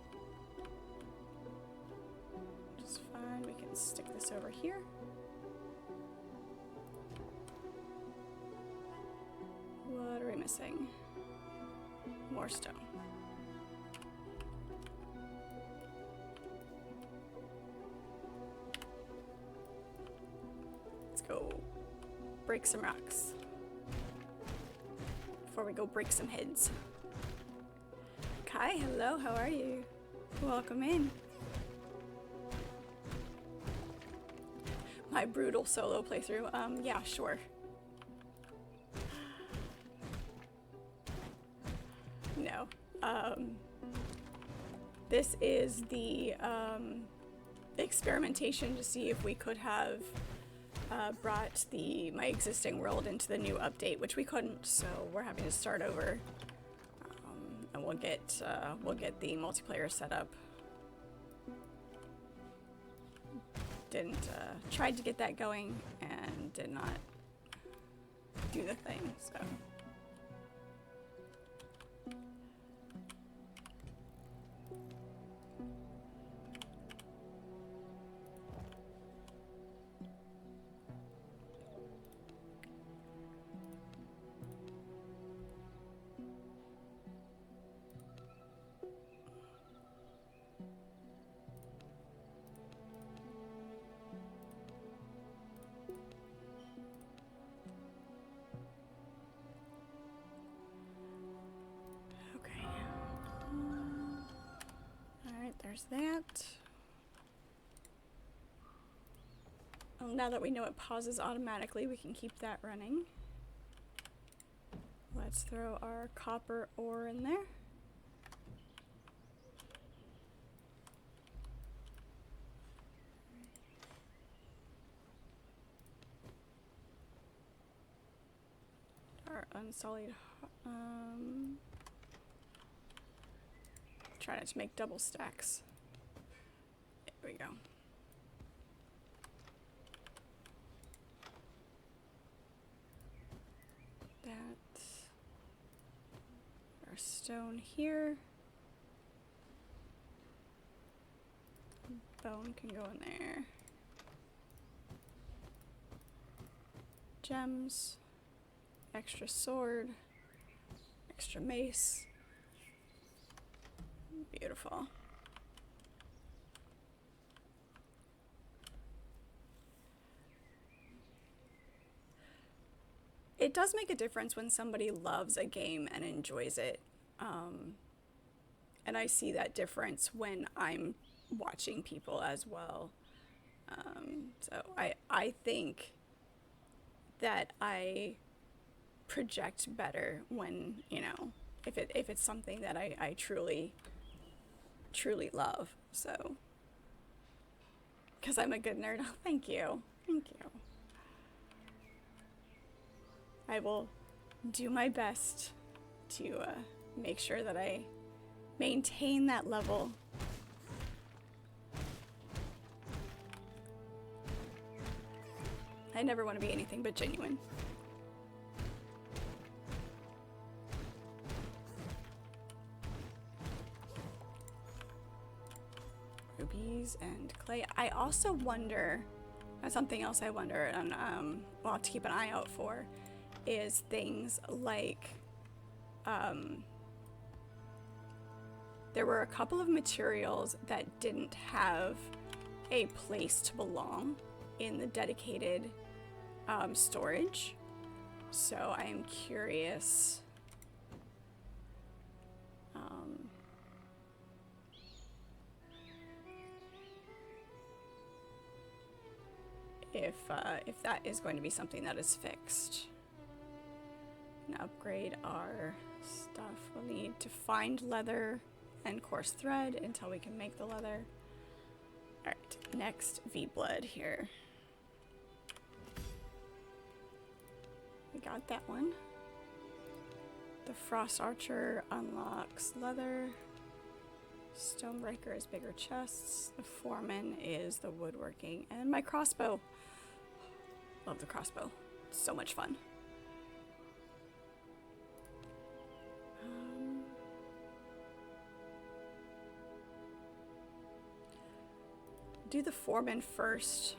Just fine. We can stick this over here. What are we missing? More stone. Let's go break some rocks before we go break some heads. Hi, hello, how are you? Welcome in. My brutal solo playthrough. Yeah, sure. No. This is the experimentation to see if we could have brought my existing world into the new update, which we couldn't, so we're having to start over. And we'll get the multiplayer set up. Tried to get that going and did not do the thing, so. There's that. Well, now that we know it pauses automatically, we can keep that running. Let's throw our copper ore in there. Our unsullied, try not to make double stacks. There we go. That's our stone here. Bone can go in there. Gems. Extra sword. Extra mace. Beautiful. It does make a difference when somebody loves a game and enjoys it. And I see that difference when I'm watching people as well. So I think that I project better when, you know, if it's something that I truly love. So, because I'm a good nerd. Oh, thank you. Thank you. I will do my best to make sure that I maintain that level. I never want to be anything but genuine. Rubies and clay. I also wonder, something else I wonder, and we'll have to keep an eye out for, is things like, there were a couple of materials that didn't have a place to belong in the dedicated storage. So I am curious if that is going to be something that is fixed. And upgrade our stuff. We'll need to find leather and coarse thread until we can make the leather. Alright, next V-Blood here. We got that one. The Frost Archer unlocks leather. Stonebreaker is bigger chests. The Foreman is the woodworking. And my crossbow. Love the crossbow. It's so much fun. Do the Foreman first.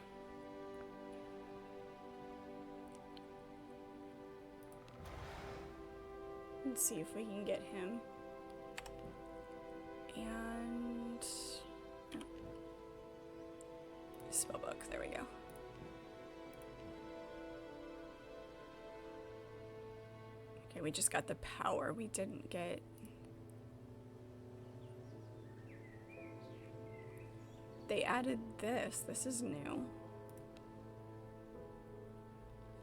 Let's see if we can get him. And spellbook, there we go. Okay, we just got the power. We didn't get they added this. This is new.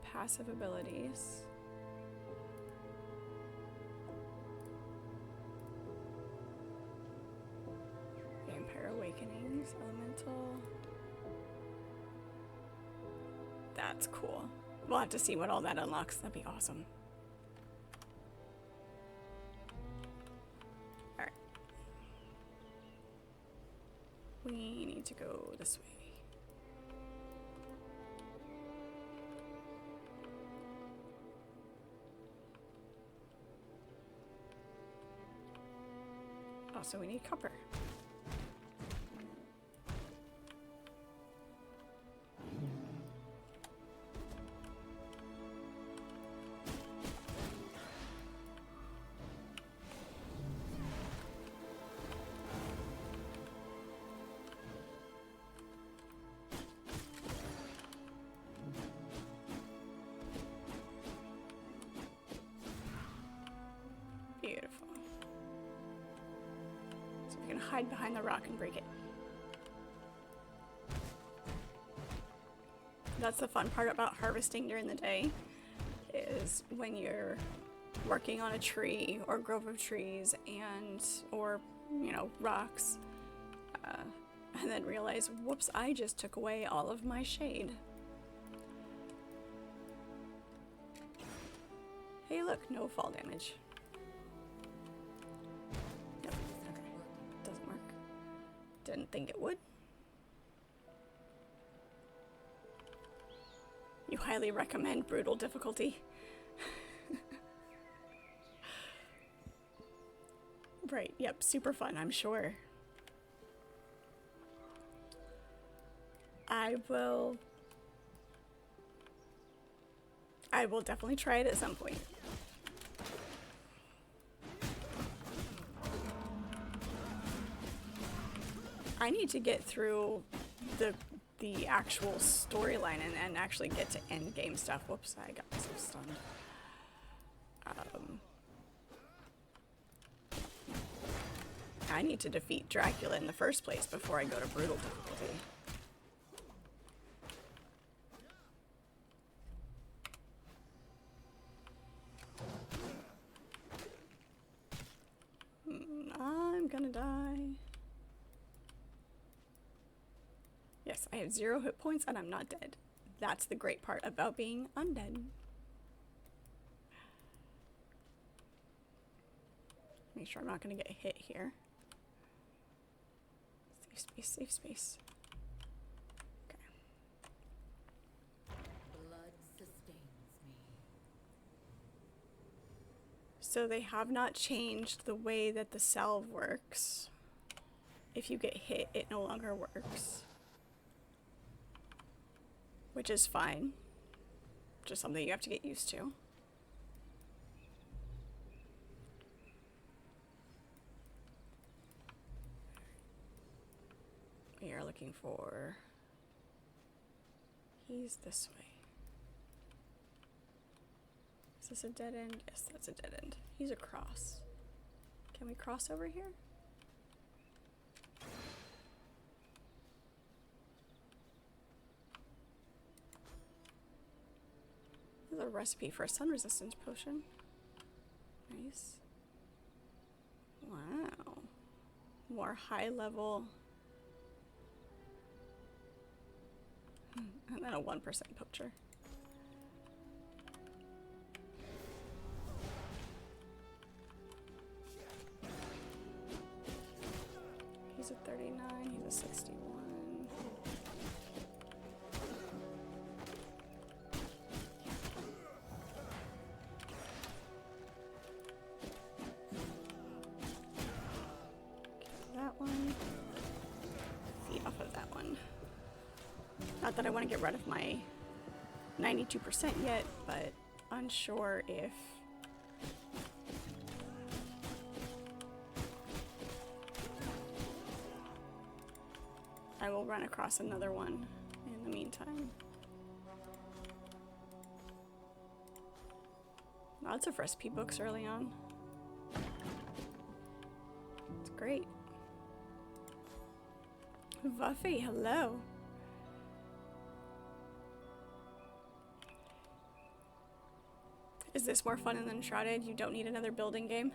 Passive abilities. Vampire Awakenings, Elemental. That's cool. We'll have to see what all that unlocks. That'd be awesome. Alright. We need to go this way. Also, we need copper. hide behind the rock and break it. That's the fun part about harvesting during the day, is when you're working on a tree or grove of trees or rocks, and then realize, whoops, I just took away all of my shade. Hey, look, no fall damage. Nope. Okay. Doesn't work. Didn't think it would. You highly recommend brutal difficulty. Right, yep, super fun, I'm sure. I will definitely try it at some point. I need to get through the actual storyline and actually get to end game stuff. Whoops, I got myself stunned. I need to defeat Dracula in the first place before I go to brutal difficulty. I'm gonna die. Yes, I have 0 hit points and I'm not dead. That's the great part about being undead. Make sure I'm not gonna get hit here. Safe space, safe space. Okay. Blood sustains me. So they have not changed the way that the salve works. If you get hit, it no longer works. Which is fine. Just something you have to get used to. We are looking for... He's this way. Is this a dead end? Yes, that's a dead end. He's across. Can we cross over here? There's a recipe for a sun resistance potion. Nice. Wow. More high level. And then a 1% poacher. He's a 39, he's a 61. That one. Feed off of that one. Not that I want to get rid of my 92% yet, but unsure if I will run across another one in the meantime. Lots of recipe books early on. It's great. Buffy, hello. Is this more fun than Enshrouded? You don't need another building game?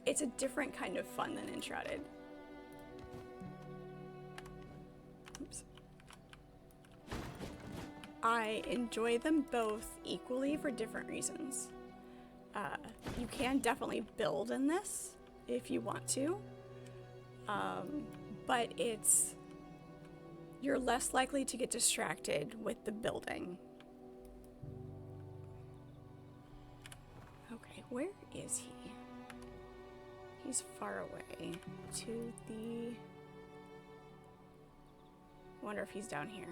It's a different kind of fun than Enshrouded. Oops. I enjoy them both equally for different reasons. You can definitely build in this if you want to, but you're less likely to get distracted with the building. Okay, where is he? He's far away to the... Wonder if he's down here.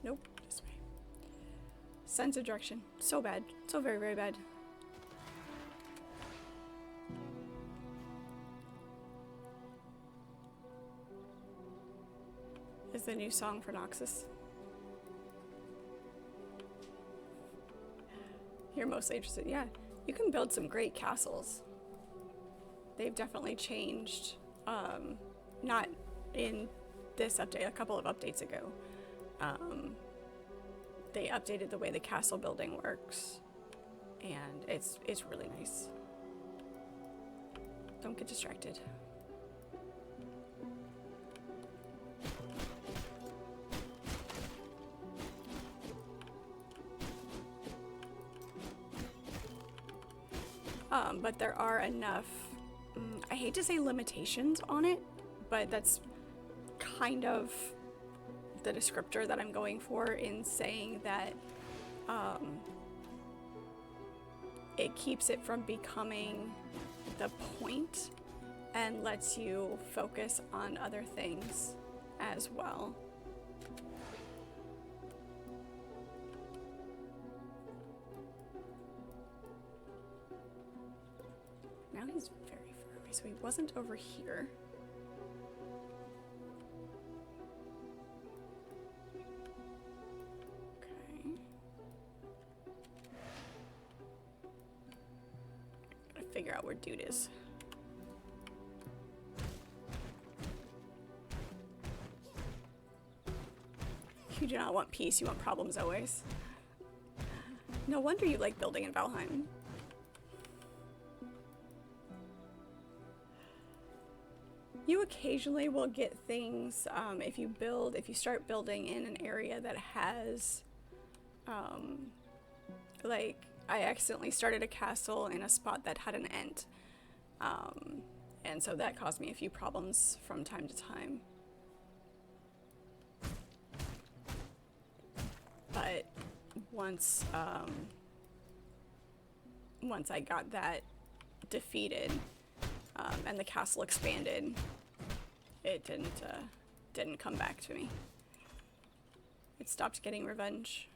Nope, this way. Sense of direction. So bad. So very, very bad. Is the new song for Noxus. You're mostly interested. Yeah. You can build some great castles. They've definitely changed. Not in this update, a couple of updates ago. They updated the way the castle building works, and it's really nice. Don't get distracted. But there are enough, I hate to say limitations on it, but that's kind of the descriptor that I'm going for in saying that it keeps it from becoming the point and lets you focus on other things as well. Now he's very far away, so he wasn't over here. Okay. Gotta figure out where dude is. You do not want peace, you want problems always. No wonder you like building in Valheim. You occasionally will get things, if you start building in an area that has, like, I accidentally started a castle in a spot that had an end. And so that caused me a few problems from time to time. But once I got that defeated, and the castle expanded, it didn't come back to me. It stopped getting revenge.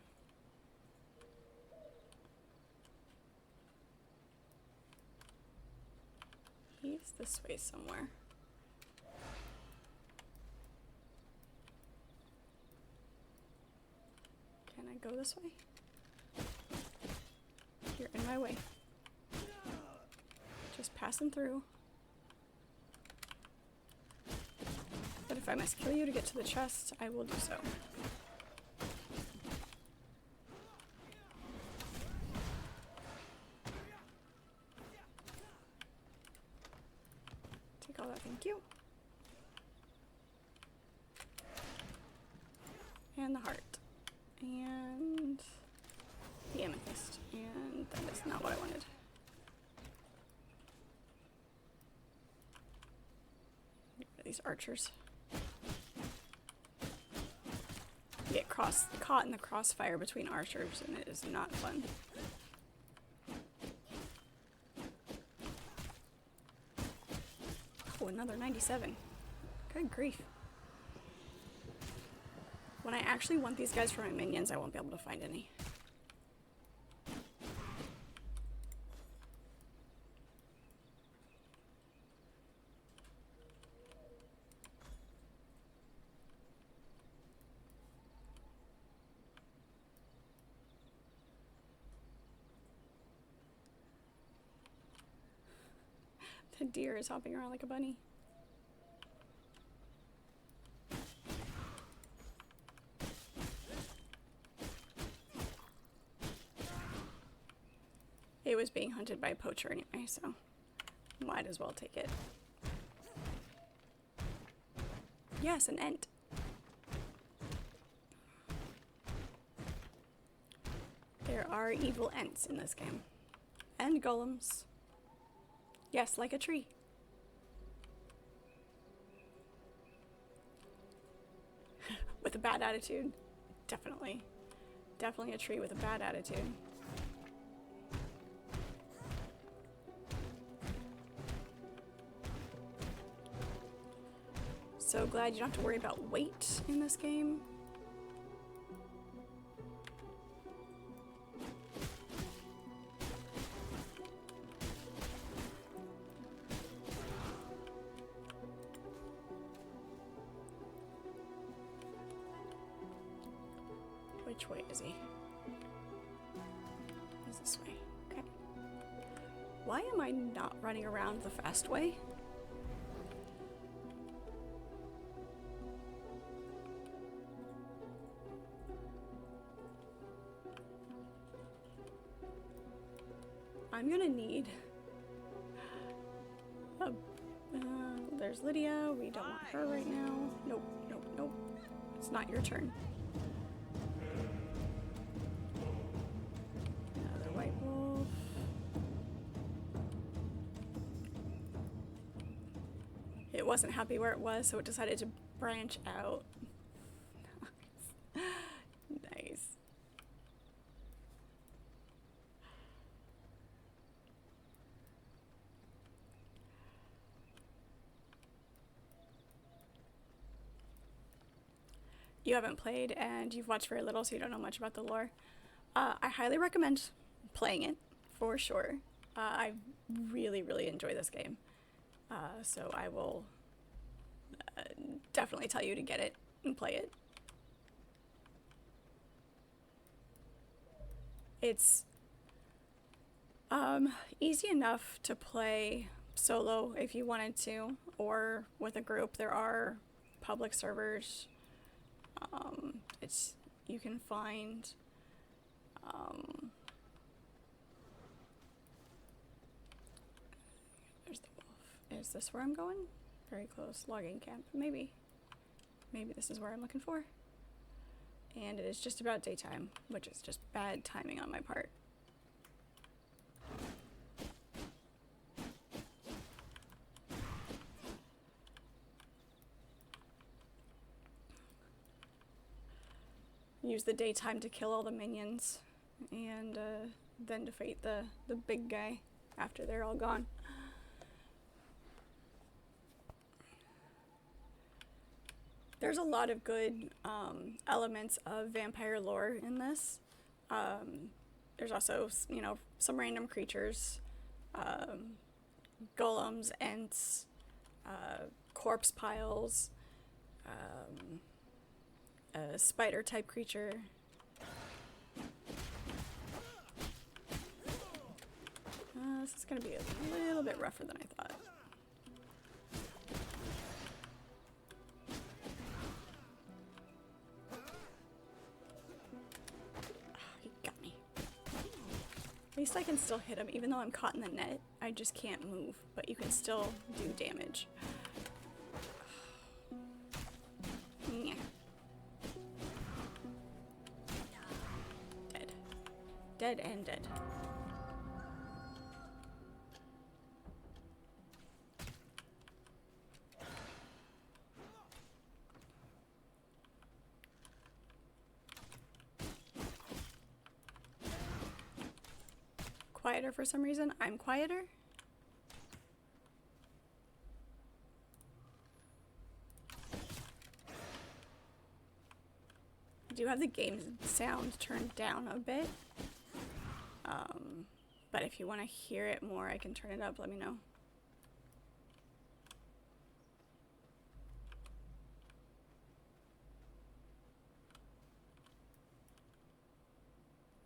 He's this way somewhere. Can I go this way? You're in my way. Just passing through. But if I must kill you to get to the chest, I will do so. Take all that, thank you. And the heart. And the amethyst. And that is not what I wanted. These archers. You get caught in the crossfire between archers, and it is not fun. Oh, another 97. Good grief. When I actually want these guys for my minions, I won't be able to find any. The deer is hopping around like a bunny. It was being hunted by a poacher anyway, so might as well take it. Yes, an ent. There are evil ents in this game. And golems. Yes, like a tree. With a bad attitude. Definitely. Definitely a tree with a bad attitude. So glad you don't have to worry about weight in this game. Which way is he? He's this way. Okay. Why am I not running around the fast way? I'm gonna need a, there's Lydia. We don't want her right now. Nope, nope, nope. It's not your turn. Another white wolf. It wasn't happy where it was, so it decided to branch out. Nice. You haven't played and you've watched very little, so you don't know much about the lore. I highly recommend playing it, for sure. I really, really enjoy this game. So I will definitely tell you to get it and play it. It's easy enough to play solo if you wanted to, or with a group. There are public servers. You can find there's the wolf. Is this where I'm going? Very close. Logging camp. Maybe this is where I'm looking for. And it is just about daytime, which is just bad timing on my part. Use the daytime to kill all the minions, and then defeat the big guy after they're all gone. There's a lot of good elements of vampire lore in this. There's also, you know, some random creatures, golems, ents, corpse piles, a spider type creature. This is gonna be a little bit rougher than I thought. He got me. At least I can still hit him, even though I'm caught in the net. I just can't move, but you can still do damage. Yeah. Dead. Dead and dead. Quieter for some reason. I'm quieter. I do have the game sound turned down a bit. But if you want to hear it more, I can turn it up. Let me know.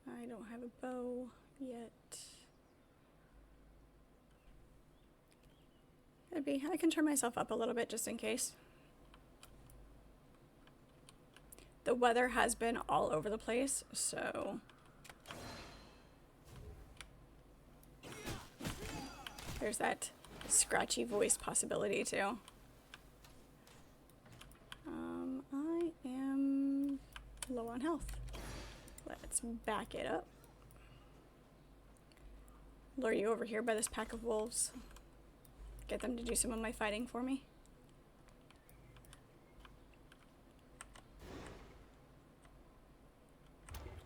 I don't have a bow yet. Maybe I can turn myself up a little bit just in case. The weather has been all over the place, so there's that scratchy voice possibility too. I am low on health. Let's back it up. Lure you over here by this pack of wolves. Get them to do some of my fighting for me.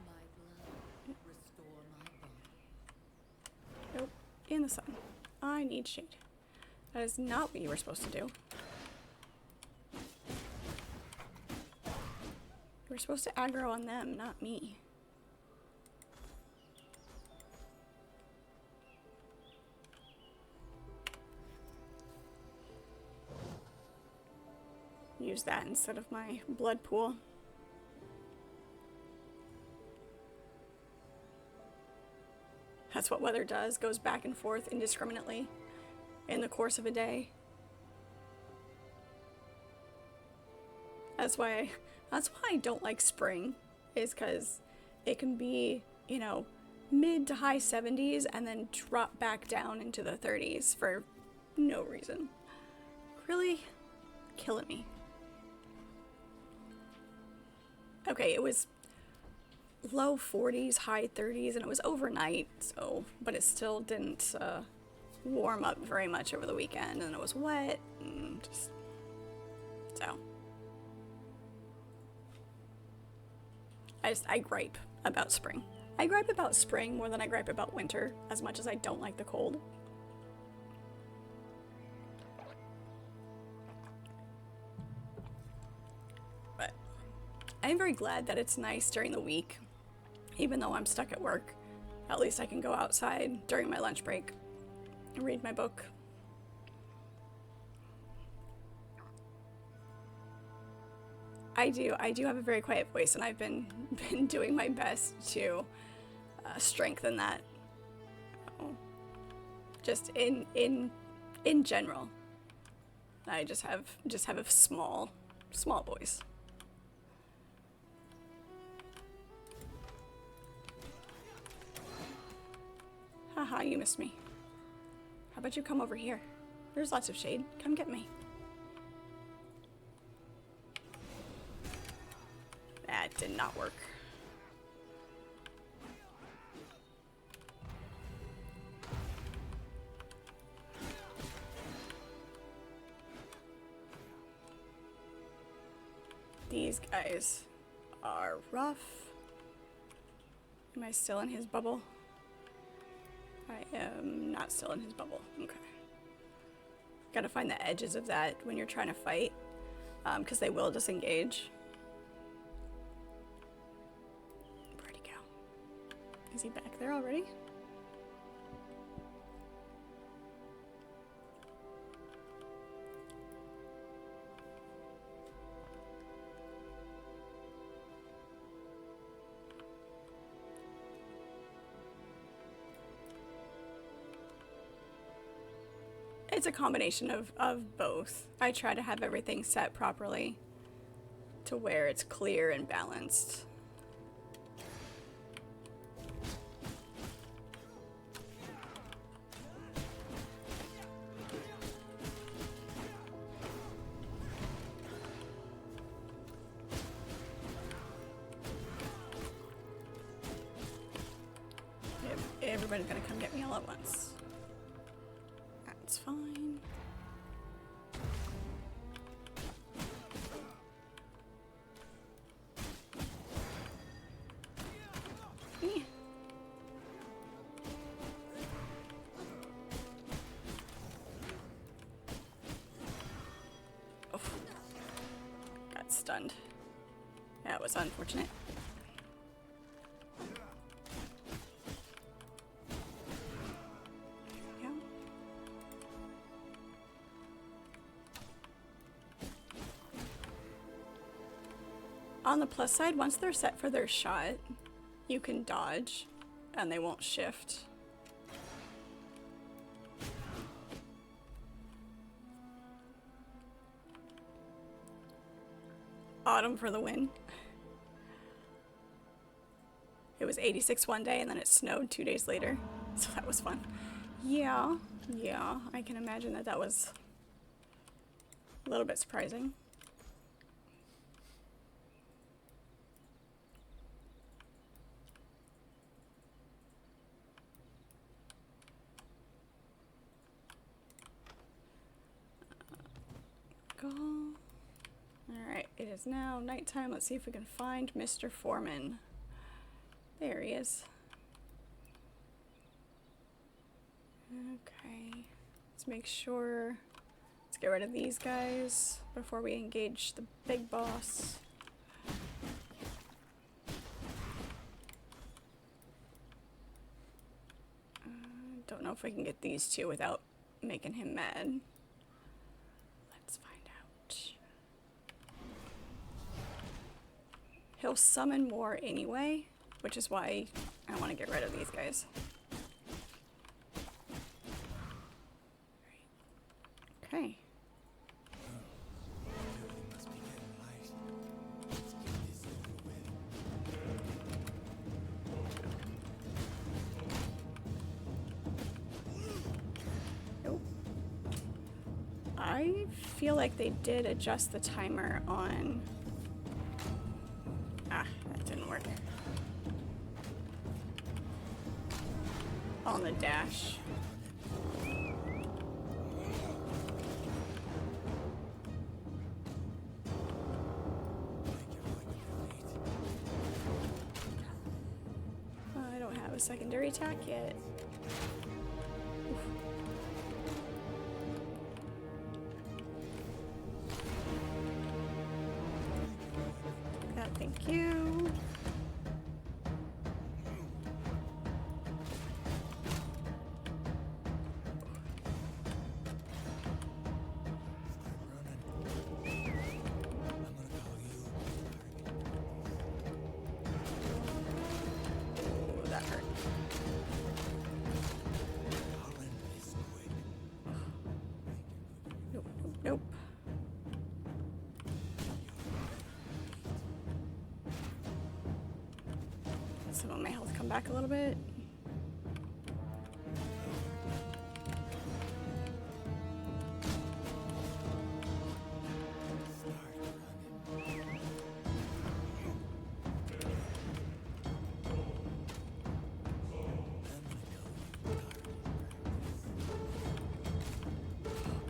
My blood, restore my body. Nope. In the sun. I need shade. That is not what you were supposed to do. You were supposed to aggro on them, not me. Use that instead of my blood pool. That's what weather does, goes back and forth indiscriminately in the course of a day. That's why I don't like spring, is because it can be, you know, mid to high 70s and then drop back down into the 30s for no reason. Really killing me. Okay, it was low 40s, high 30s, and it was overnight, so, but it still didn't warm up very much over the weekend, and it was wet, and just, so. I gripe about spring. I gripe about spring more than I gripe about winter, as much as I don't like the cold. But I'm very glad that it's nice during the week, even though I'm stuck at work. At least I can go outside during my lunch break and read my book. I do have a very quiet voice, and I've been doing my best to strengthen that. Just in general, I just have a small voice. Haha, you missed me. How about you come over here? There's lots of shade. Come get me. That did not work. These guys are rough. Am I still in his bubble? I am not still in his bubble. Okay. Gotta find the edges of that when you're trying to fight, because they will disengage. Where'd he go? Is he back there already? It's a combination of both. I try to have everything set properly to where it's clear and balanced. Everybody's gonna come get me all at once. That's fine. Yeah. Oh. Got stunned. That was unfortunate. On the plus side, once they're set for their shot, you can dodge and they won't shift. Autumn for the win. It was 86 one day and then it snowed 2 days later, so that was fun. Yeah, I can imagine that was a little bit surprising. Alright, it is now nighttime. Let's see if we can find Mr. Foreman. There he is. Okay, let's make sure. Let's get rid of these guys before we engage the big boss. Don't know if we can get these two without making him mad. Let's find out. He'll summon more anyway, which is why I want to get rid of these guys. I feel like they did adjust the timer on... Ah, that didn't work. On the dash. I don't have a secondary attack yet. Oof. Thank you. Oh, that hurt. Nope, nope, nope. Some of my health come back a little bit.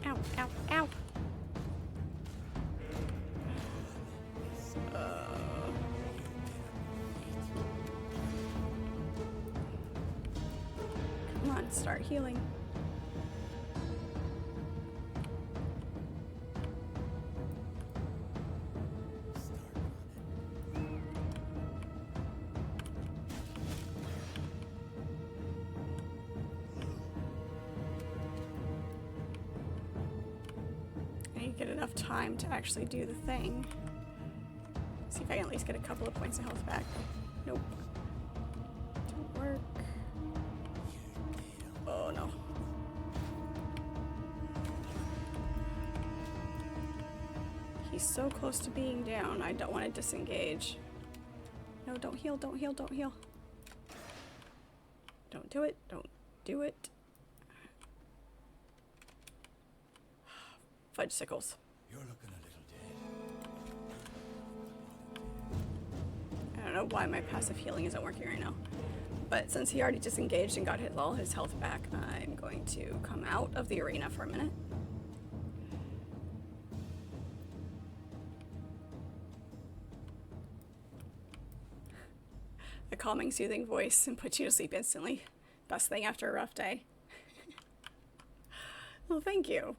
Ow, ow, ow. Come on, start healing. I need to get enough time to actually do the thing. See if I can at least get a couple of points of health back. Nope. Didn't work. Oh no. He's so close to being down. I don't want to disengage. No, don't heal, don't heal, don't heal. Don't do it, don't do it. Fudgesicles. You're looking a little dead. I don't know why my passive healing isn't working right now. But since he already disengaged and got all his health back, I'm going to come out of the arena for a minute. A calming, soothing voice and puts you to sleep instantly. Best thing after a rough day. Well, thank you.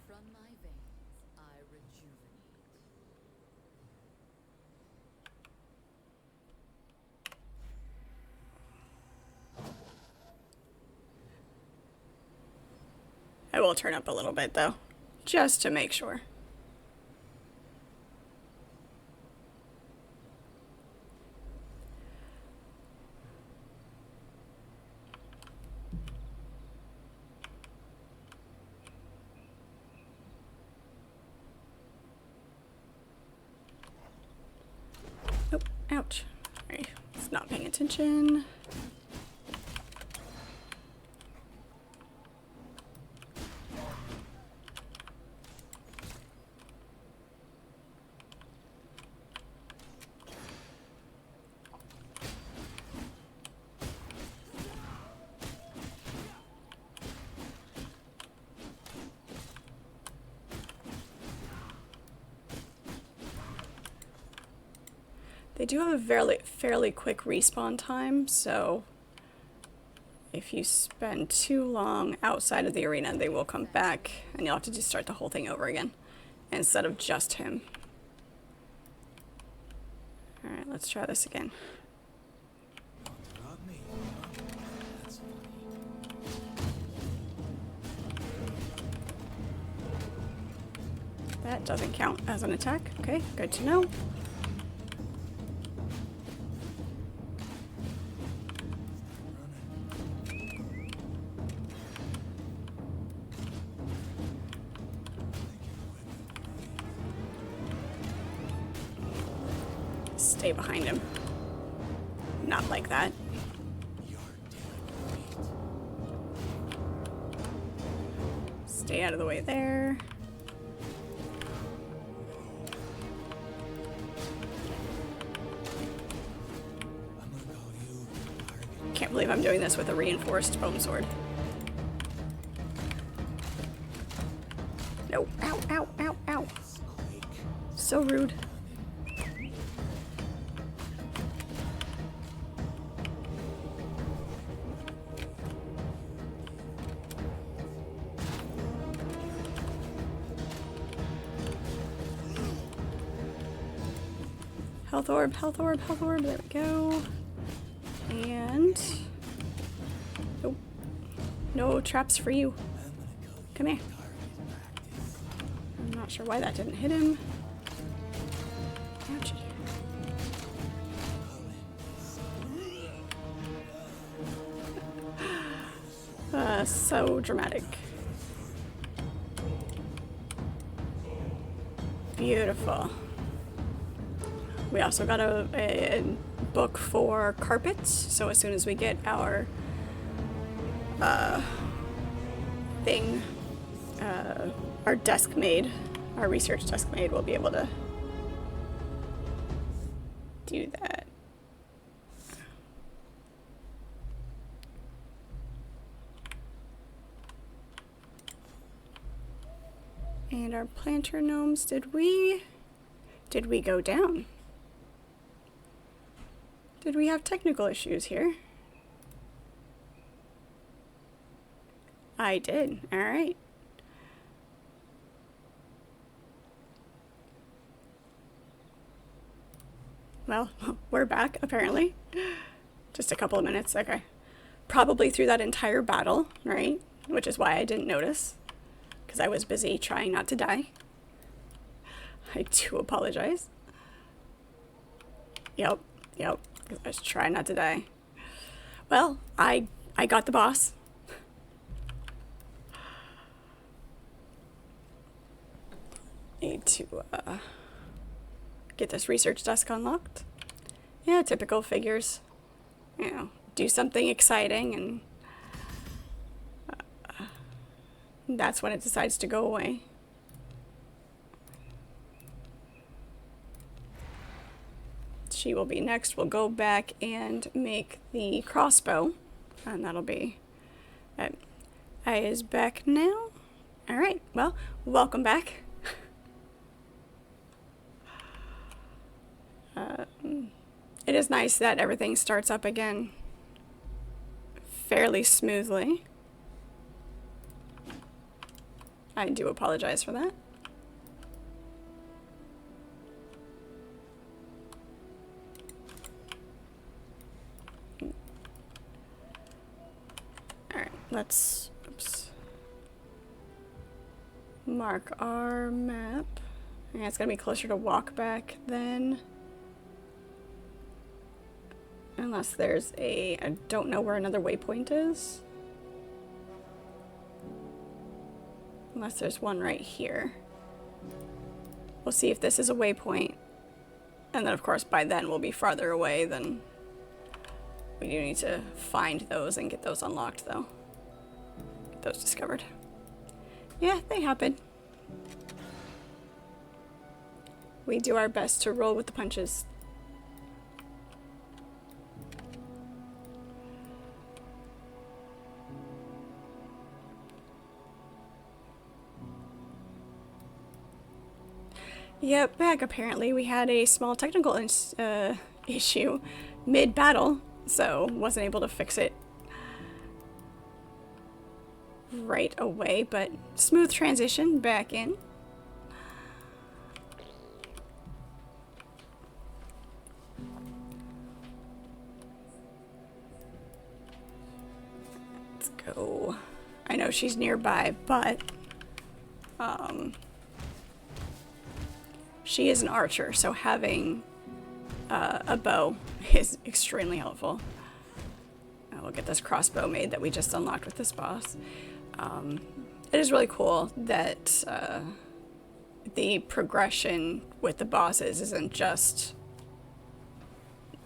From my veins, I rejuvenate. I will turn up a little bit though, just to make sure. Nope, ouch. Sorry, it's not paying attention. They do have a fairly quick respawn time, so if you spend too long outside of the arena, they will come back and you'll have to just start the whole thing over again instead of just him. Alright, let's try this again. Rob me. That's funny. That doesn't count as an attack. Okay, good to know. Stay behind him. Not like that. You're dead. stay out of the way there. Can't believe I'm doing this with a reinforced bone sword. No, ow, ow, ow, ow. So rude. Health orb, health orb, health orb, there we go. And nope. No traps for you. Come here. I'm not sure why that didn't hit him. Ouchie. So dramatic. Beautiful. We also got a book for carpets, so as soon as we get our thing, our desk made, our research desk made, we'll be able to do that. And our planter gnomes, did we go down? Did we have technical issues here? I did. All right. Well, we're back, apparently. Just a couple of minutes. Okay. Probably through that entire battle, right? Which is why I didn't notice, because I was busy trying not to die. I do apologize. Yep. I was trying not to die. Well, I got the boss. Need to get this research desk unlocked. Yeah, typical figures. You know, do something exciting and that's when it decides to go away. She will be next. We'll go back and make the crossbow, and that'll be it. I is back now. All right, well, welcome back. It is nice that everything starts up again fairly smoothly. I do apologize for that. Alright, let's mark our map. Yeah, it's gonna be closer to walk back then. Unless there's I don't know where another waypoint is. Unless there's one right here. We'll see if this is a waypoint. And then of course by then we'll be farther away than we do need to find those and get those unlocked though. Get those discovered. Yeah, they happen. We do our best to roll with the punches. Yep, back apparently we had a small technical issue mid-battle, so wasn't able to fix it right away, but smooth transition back in. Let's go. I know she's nearby, but she is an archer, so having a bow is extremely helpful. We'll get this crossbow made that we just unlocked with this boss. It is really cool that the progression with the bosses isn't just,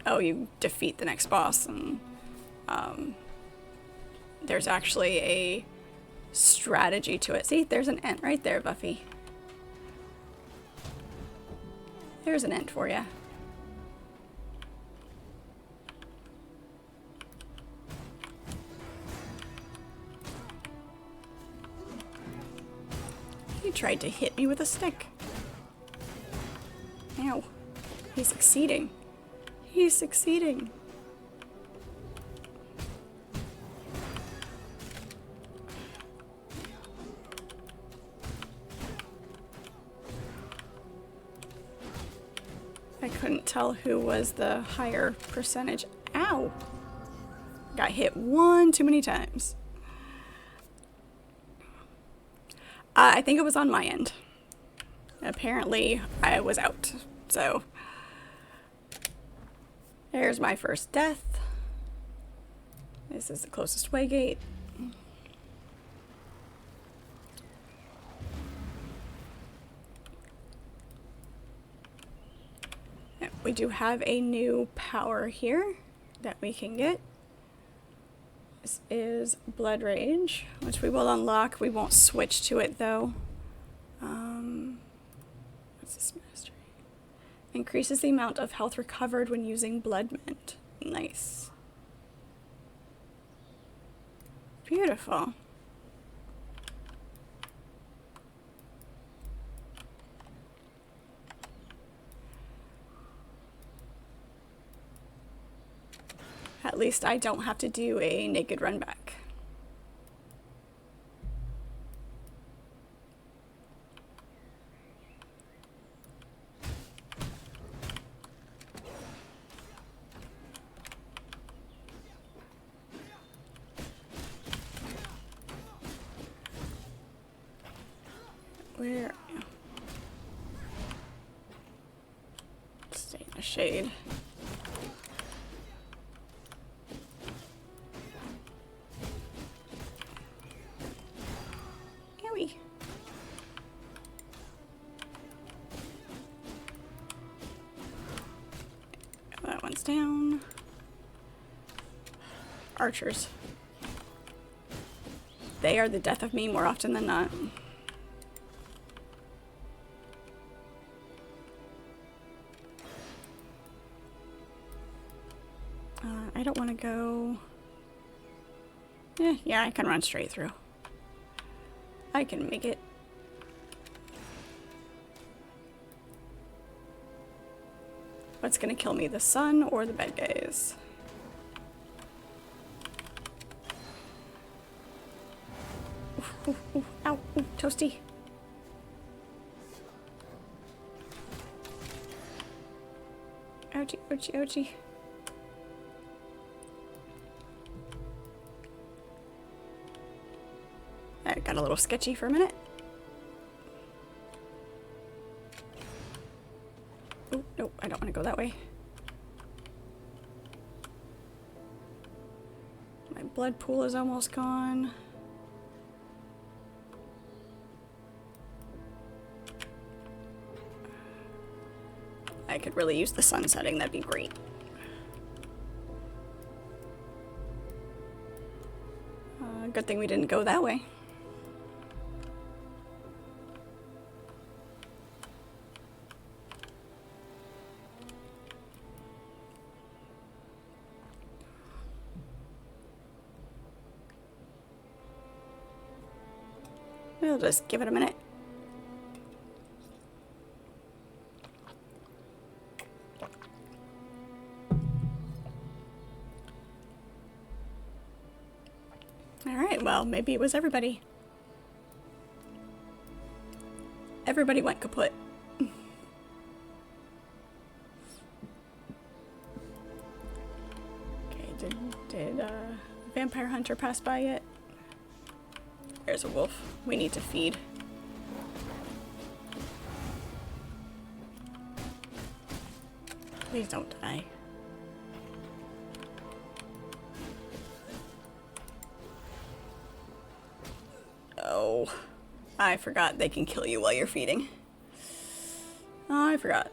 oh, you defeat the next boss, and there's actually a strategy to it. See, there's an ent right there, Buffy. There's an ent for you. He tried to hit me with a stick. Ow. He's succeeding. He's succeeding. I couldn't tell who was the higher percentage. Ow! Got hit one too many times. I think it was on my end. Apparently, I was out. So, there's my first death. This is the closest way gate. We do have a new power here that we can get. This is Blood Rage, which we will unlock. We won't switch to it though. What's this mastery? Increases the amount of health recovered when using Blood Mint. Nice. Beautiful. At least I don't have to do a naked run back. Where are you? Stay in the shade. That one's down. Archers. They are the death of me more often than not. I don't want to go... yeah, I can run straight through. I can make it. What's gonna kill me, the sun or the bad guys? Ooh, ooh, ooh, ow, ooh, toasty. Ouchie, ouchie, ouchie. That got a little sketchy for a minute. Oh, nope, I don't want to go that way. My blood pool is almost gone. I could really use the sun setting, that'd be great. Good thing we didn't go that way. We'll just give it a minute. Alright, well, maybe it was everybody. Everybody went kaput. Okay, did Vampire Hunter pass by yet? There's a wolf. We need to feed. Please don't die. Oh, I forgot they can kill you while you're feeding. Oh, I forgot.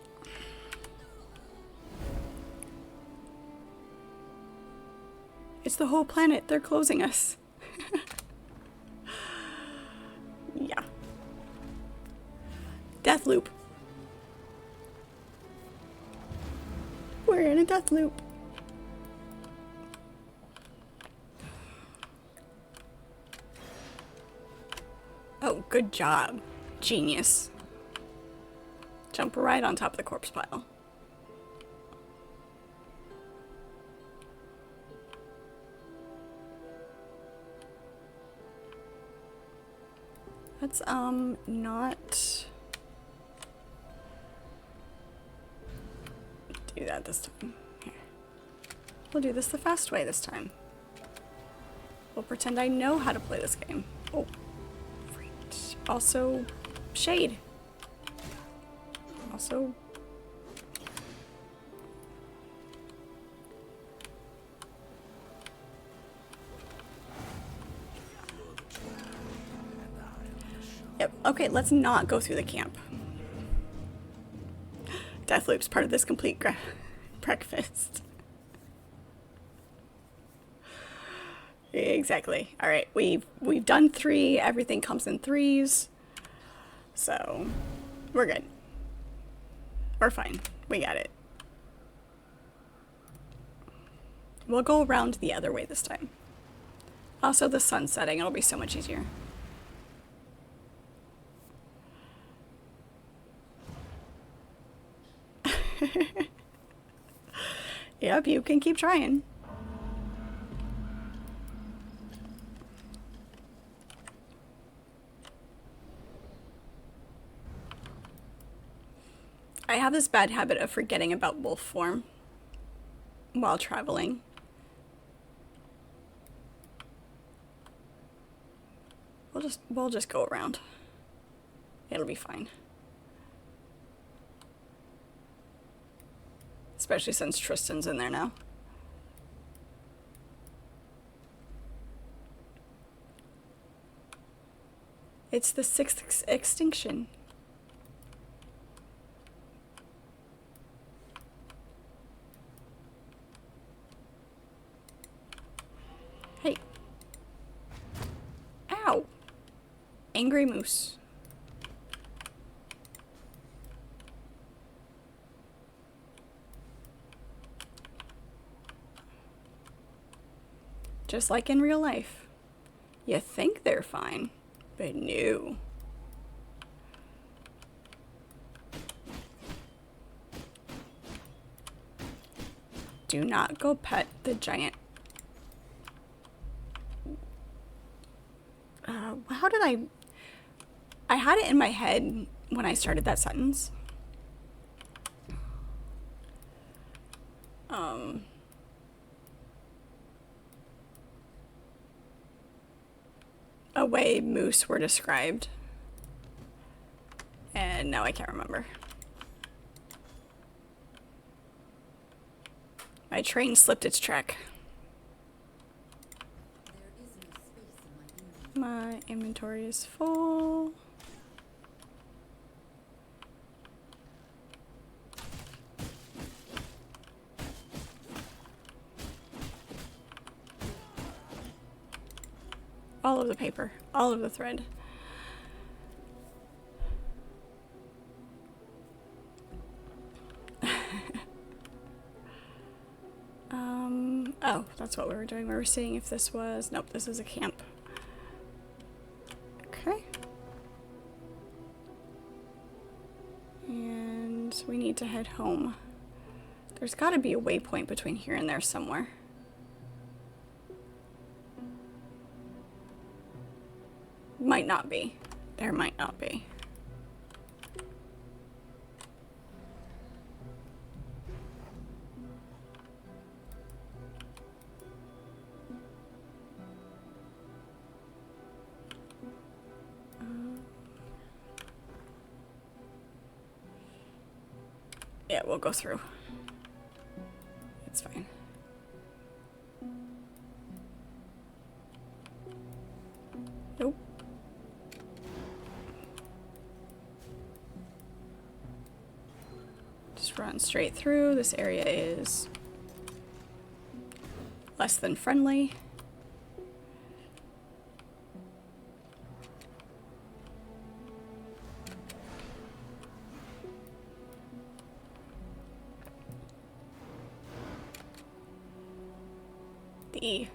It's the whole planet. They're closing us. Death loop. We're in a death loop. Oh, good job. Genius. Jump right on top of the corpse pile. Let's, not do that this time. Here. We'll do this the fast way this time. We'll pretend I know how to play this game. Oh, great. Also, shade. Also, yep. Okay, let's not go through the camp. Deathloop's part of this complete breakfast. Exactly. All right, we've done 3. Everything comes in 3s, so we're good. We're fine. We got it. We'll go around the other way this time. Also, the sun's setting. It'll be so much easier. Yep, you can keep trying. I have this bad habit of forgetting about wolf form while traveling. We'll just go around. It'll be fine. Especially since Tristan's in there now. It's the 6th extinction. Hey. Ow. Angry moose. Just like in real life. You think they're fine, but no. Do not go pet the giant. How did I had it in my head when I started that sentence. A way moose were described. And now I can't remember. My train slipped its track. My inventory is full. All of the paper, all of the thread. Oh, that's what we were doing. We were seeing if this was, nope, this is a camp. Okay. And we need to head home. There's gotta be a waypoint between here and there somewhere. Might not be. There might not be. Yeah, we'll go through. It's fine. Nope. Just run straight through. This area is less than friendly. The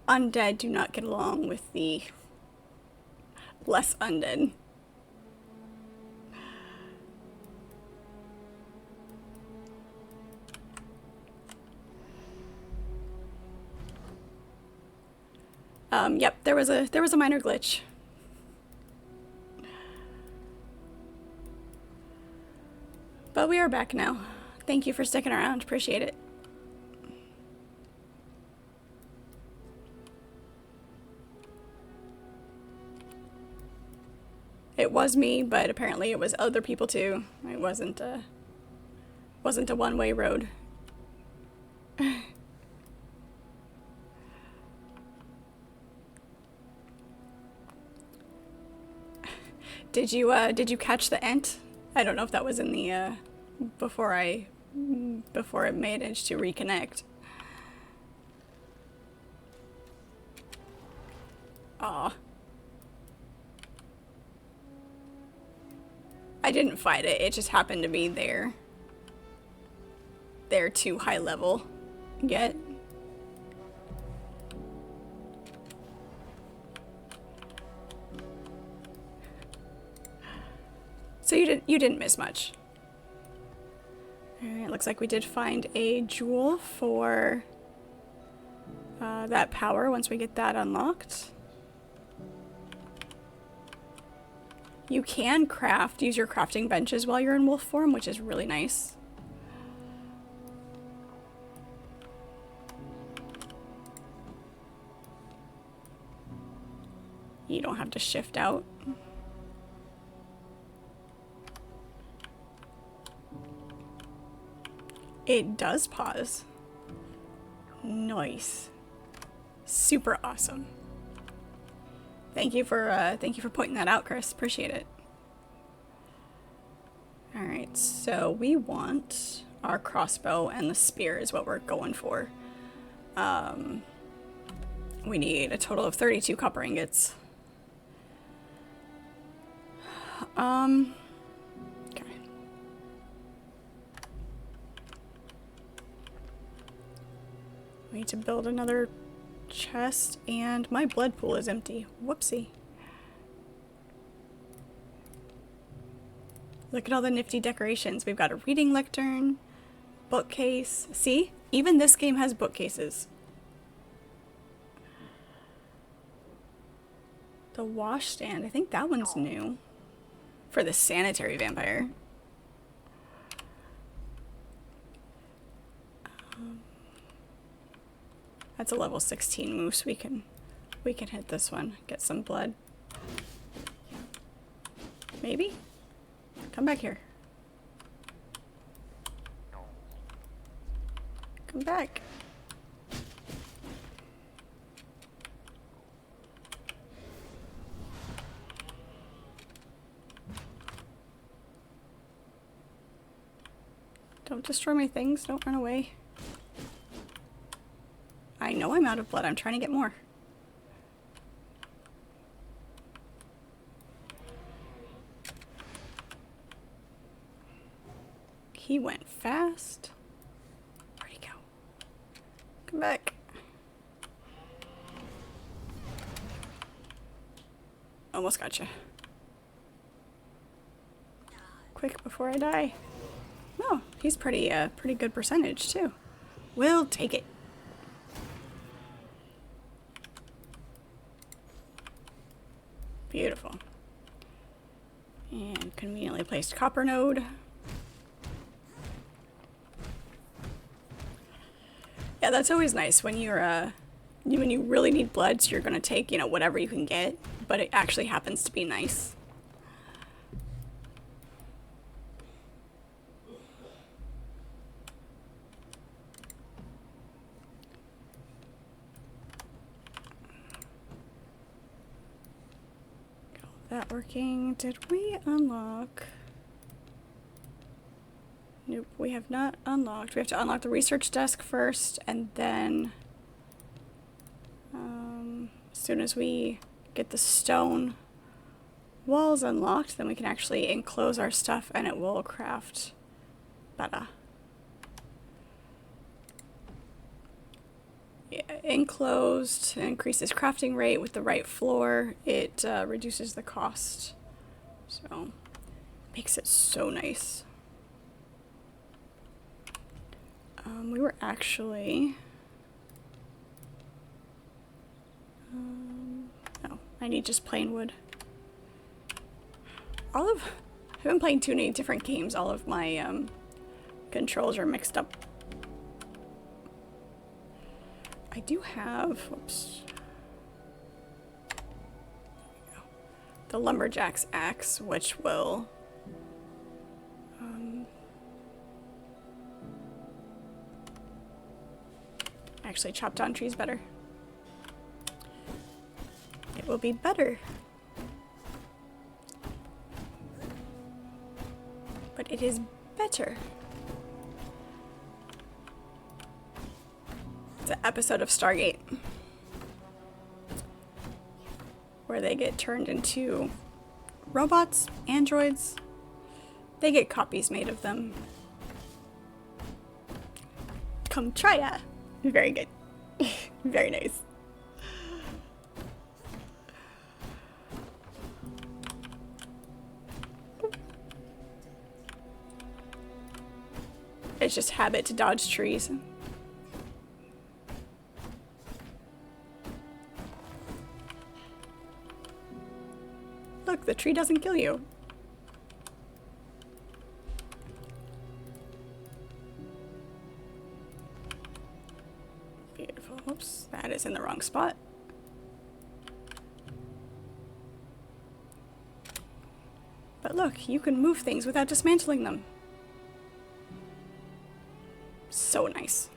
undead do not get along with the less undead. Yep, there was a minor glitch. But we are back now. Thank you for sticking around. Appreciate it. It was me, but apparently it was other people too. It wasn't a one-way road. Did you catch the ent? I don't know if that was in the before it managed to reconnect. Aw. I didn't fight it, it just happened to be there. They're too high level yet. So you didn't miss much. Alright, looks like we did find a jewel for that power once we get that unlocked. You can use your crafting benches while you're in wolf form, which is really nice. You don't have to shift out. It does pause. Nice. Super awesome. Thank you for pointing that out, Chris. Appreciate it. Alright, so we want our crossbow and the spear is what we're going for. We need a total of 32 copper ingots. Okay. We need to build another chest, and my blood pool is empty. Whoopsie. Look at all the nifty decorations. We've got a reading lectern, bookcase. See? Even this game has bookcases. The washstand. I think that one's new. For the sanitary vampire. That's a level 16 moose. We can hit this one. Get some blood. Maybe? Come back here. Come back. Don't destroy my things. Don't run away. I know I'm out of blood. I'm trying to get more. He went fast. Where'd he go? Come back. Almost gotcha. Quick before I die. Oh, he's pretty good percentage too. We'll take it. Beautiful. And conveniently placed copper node. Yeah, that's always nice when you're when you really need blood, so you're gonna take, you know, whatever you can get, but it actually happens to be nice. That working. Did we unlock? Nope, we have not unlocked. We have to unlock the research desk first, and then as soon as we get the stone walls unlocked, then we can actually enclose our stuff and it will craft better. enclosed, increases crafting rate with the right floor. It reduces the cost. So, makes it so nice. We were actually... no, I need just plain wood. I've been playing too many different games. All of my controls are mixed up. I do have, whoops, the lumberjack's axe, which will actually chop down trees better. It will be better. But it is better. It's an episode of Stargate where they get turned into robots, androids. They get copies made of them. Come try ya. Very good. Very nice. It's just habit to dodge trees. Look, the tree doesn't kill you. Beautiful. Oops, that is in the wrong spot. But look, you can move things without dismantling them. So nice.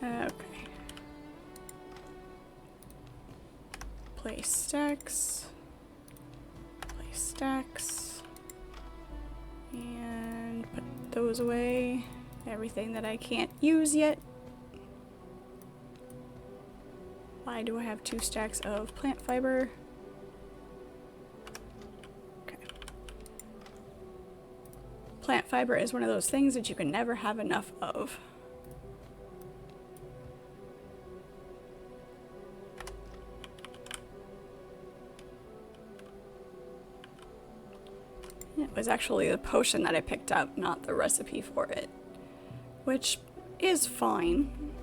Okay. Place stacks. Place stacks. And put those away. Everything that I can't use yet. Why do I have 2 stacks of plant fiber? Plant fiber is one of those things that you can never have enough of. It was actually the potion that I picked up, not the recipe for it, which is fine.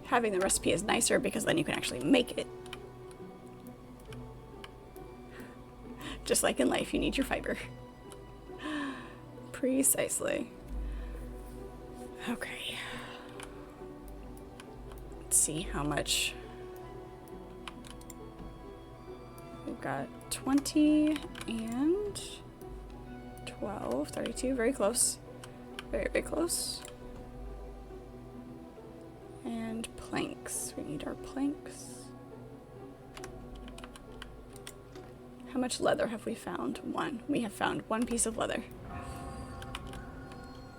Having the recipe is nicer because then you can actually make it. Just like in life, you need your fiber. Precisely. Okay. Let's see how much. We've got 20 and 12, 32, very close. Very, very close. And planks. We need our planks. How much leather have we found? 1. We have found 1 piece of leather.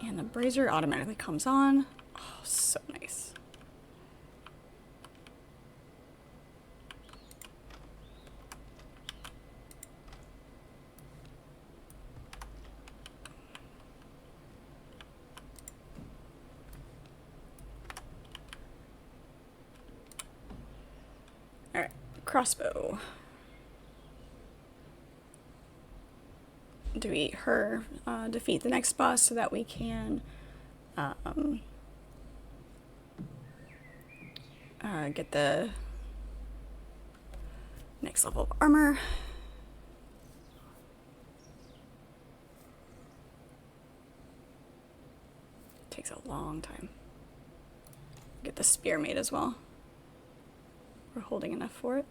And the brazier automatically comes on. Oh, so nice. All right, crossbow. Defeat the next boss so that we can get the next level of armor. Takes a long time. Get the spear made as well. We're holding enough for it.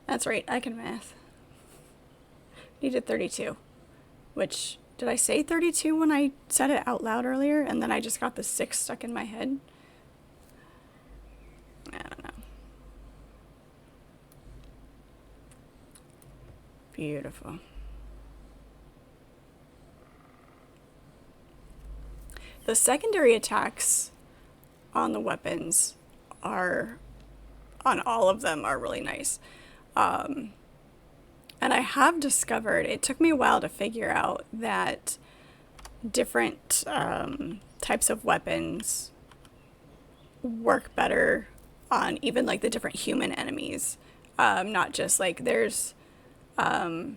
That's right, I can math. Needed 32. Which, did I say 32 when I said it out loud earlier? And then I just got the 6 stuck in my head? I don't know. Beautiful. The secondary attacks on the weapons are, on all of them, are really nice. And I have discovered, it took me a while to figure out that different types of weapons work better on even like the different human enemies. Not just like there's the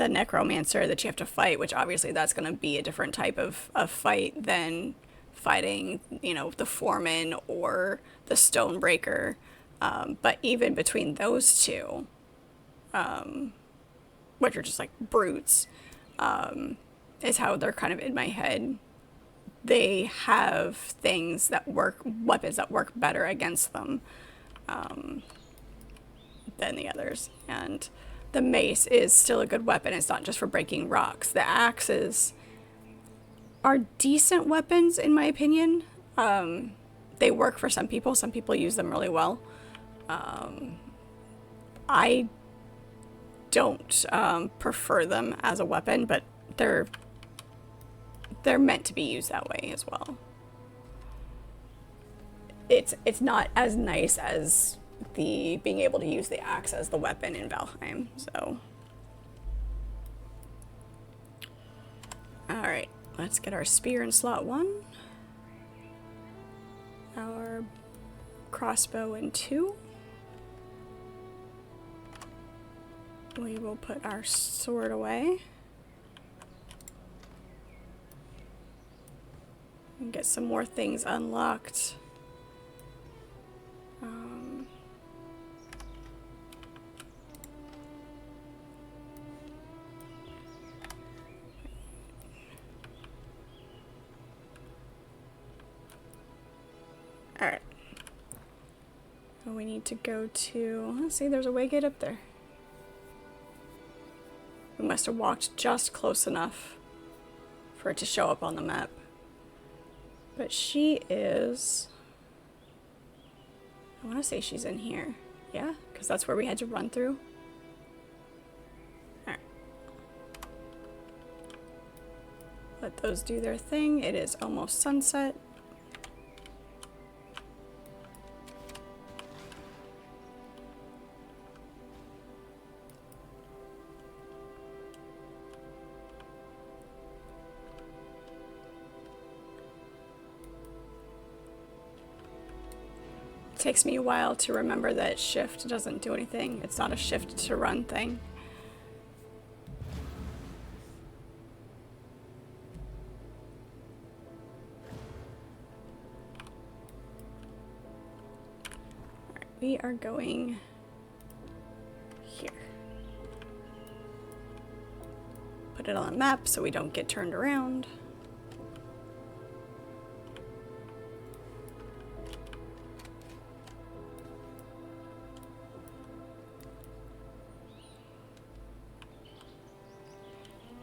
necromancer that you have to fight, which obviously that's going to be a different type of fight than fighting, you know, the foreman or the stonebreaker. But even between those two, which are just like brutes, is how they're kind of in my head. They have things that work, weapons that work better against them than the others. And the mace is still a good weapon. It's not just for breaking rocks. The axes are decent weapons, in my opinion. They work for some people. Some people use them really well. I don't prefer them as a weapon, but they're meant to be used that way as well. It's not as nice as the being able to use the axe as the weapon in Valheim. So, all right, let's get our spear in slot 1, our crossbow in 2. We will put our sword away and get some more things unlocked. Alright. We need to go to, let's see, there's a way gate up there. We must have walked just close enough for it to show up on the map. But she is, I want to say she's in here. Yeah, because that's where we had to run through. Alright. Let those do their thing. It is almost sunset. Takes me a while to remember that shift doesn't do anything. It's not a shift to run thing. All right, we are going here. Put it on the map so we don't get turned around.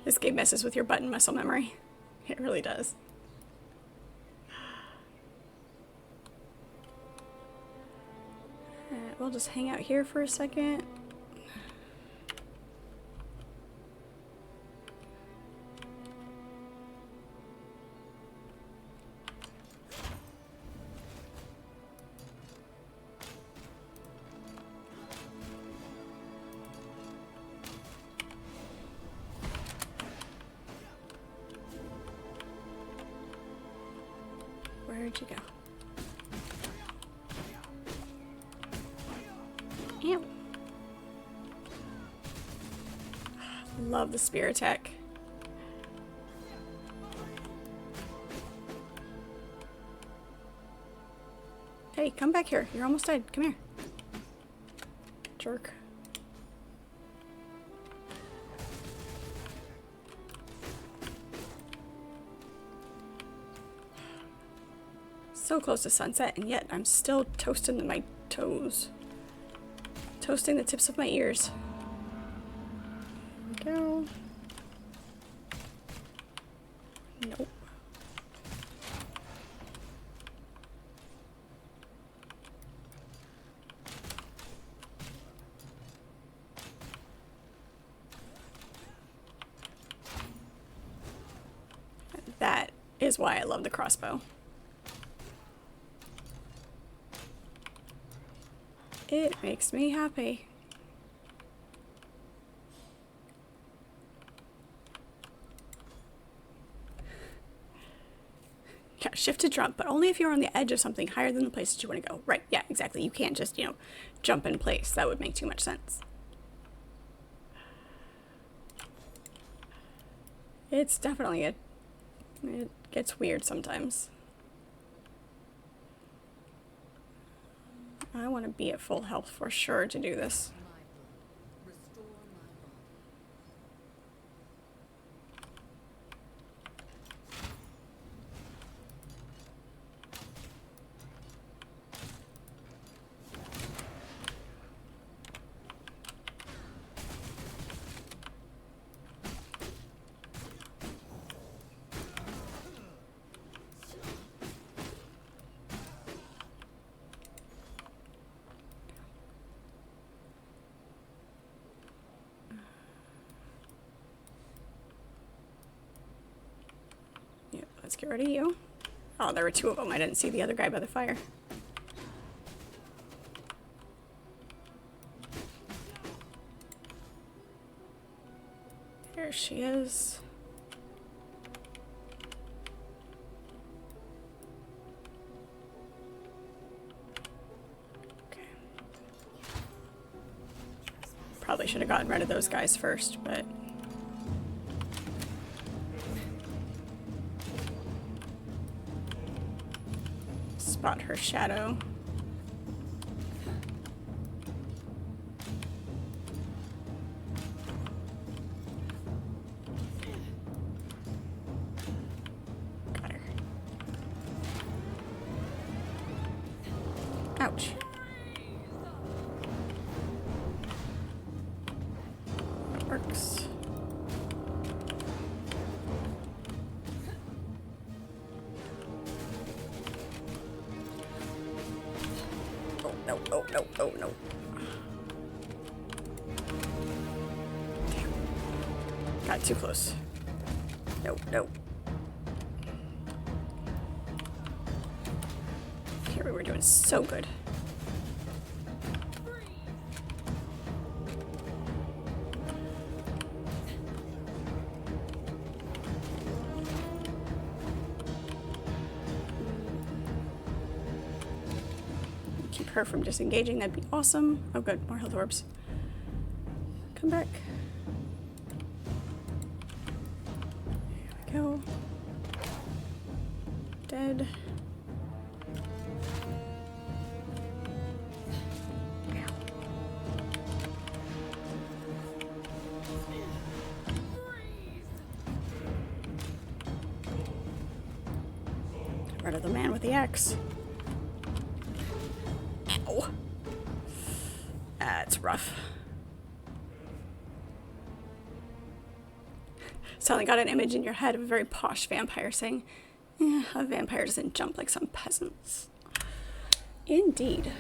This game messes with your button muscle memory. It really does. Alright, we'll just hang out here for a second. Where'd you go? Ew. Love the spear attack. Hey, come back here. You're almost dead. Come here. Jerk. So close to sunset, and yet I'm still toasting my toes. Toasting the tips of my ears. There we go. Nope. That is why I love the crossbow. It makes me happy. Yeah, shift to jump, but only if you're on the edge of something higher than the place that you want to go. Right, yeah, exactly. You can't just, jump in place. That would make too much sense. It's definitely it gets weird sometimes. I want to be at full health for sure to do this. My blood. Restore my body. Yeah, let's get rid of you. Oh, there were two of them. I didn't see the other guy by the fire. There she is. Okay. Probably should have gotten rid of those guys first, but... Spot her shadow. Got her. Ouch. That works. No, oh, no, oh, no. Damn. Got too close. No, no. Here we were doing so good. Keep her from disengaging, that'd be awesome. Oh good, more health orbs. Come back. There we go. Dead. Get rid of the man with the axe. Ow. That's rough. Suddenly got an image in your head of a very posh vampire saying, a vampire doesn't jump like some peasants. Indeed.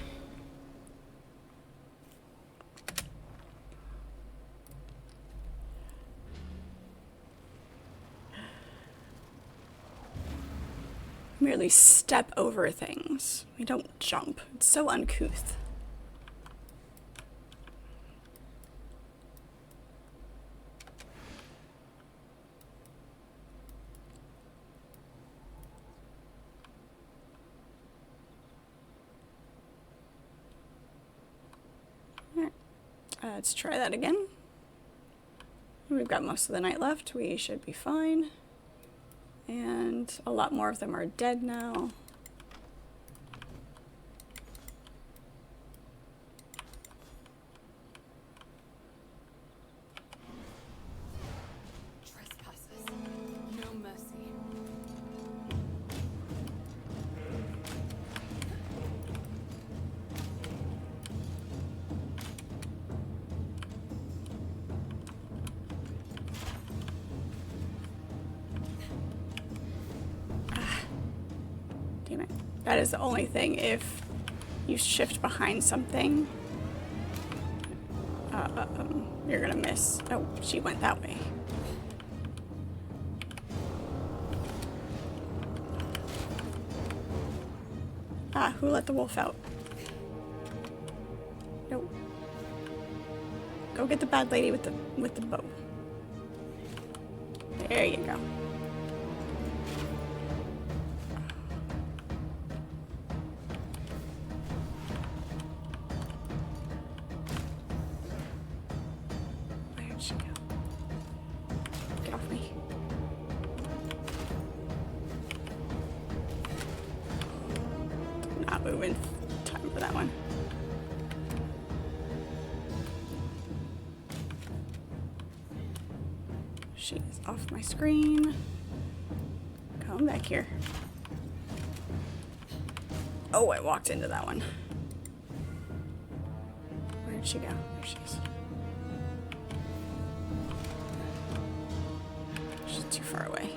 Merely step over things. We don't jump. It's so uncouth. Alright. Let's try that again. We've got most of the night left. We should be fine. And a lot more of them are dead now. Trespassers. No mercy. Damn it. That is the only thing. If you shift behind something, you're gonna miss. Oh, she went that way. Ah, who let the wolf out? Nope. Go get the bad lady with the bow. There you go. move in time for that one. She's off my screen. Come back here. Oh, I walked into that one. Where did she go? There she is. She's too far away.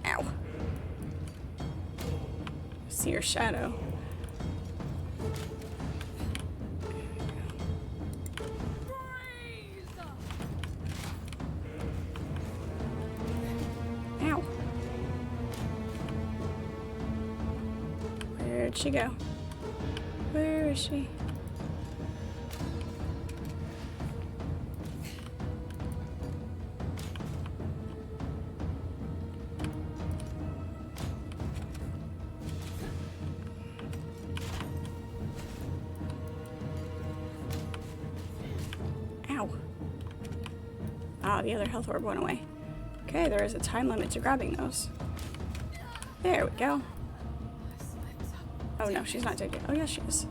Ow. See her shadow. Ow. Where'd she go? Where is she? Ow. Ah, the other health orb went away. Okay, there is a time limit to grabbing those. There we go. Oh no, she's not dead yet. Oh yes, she is.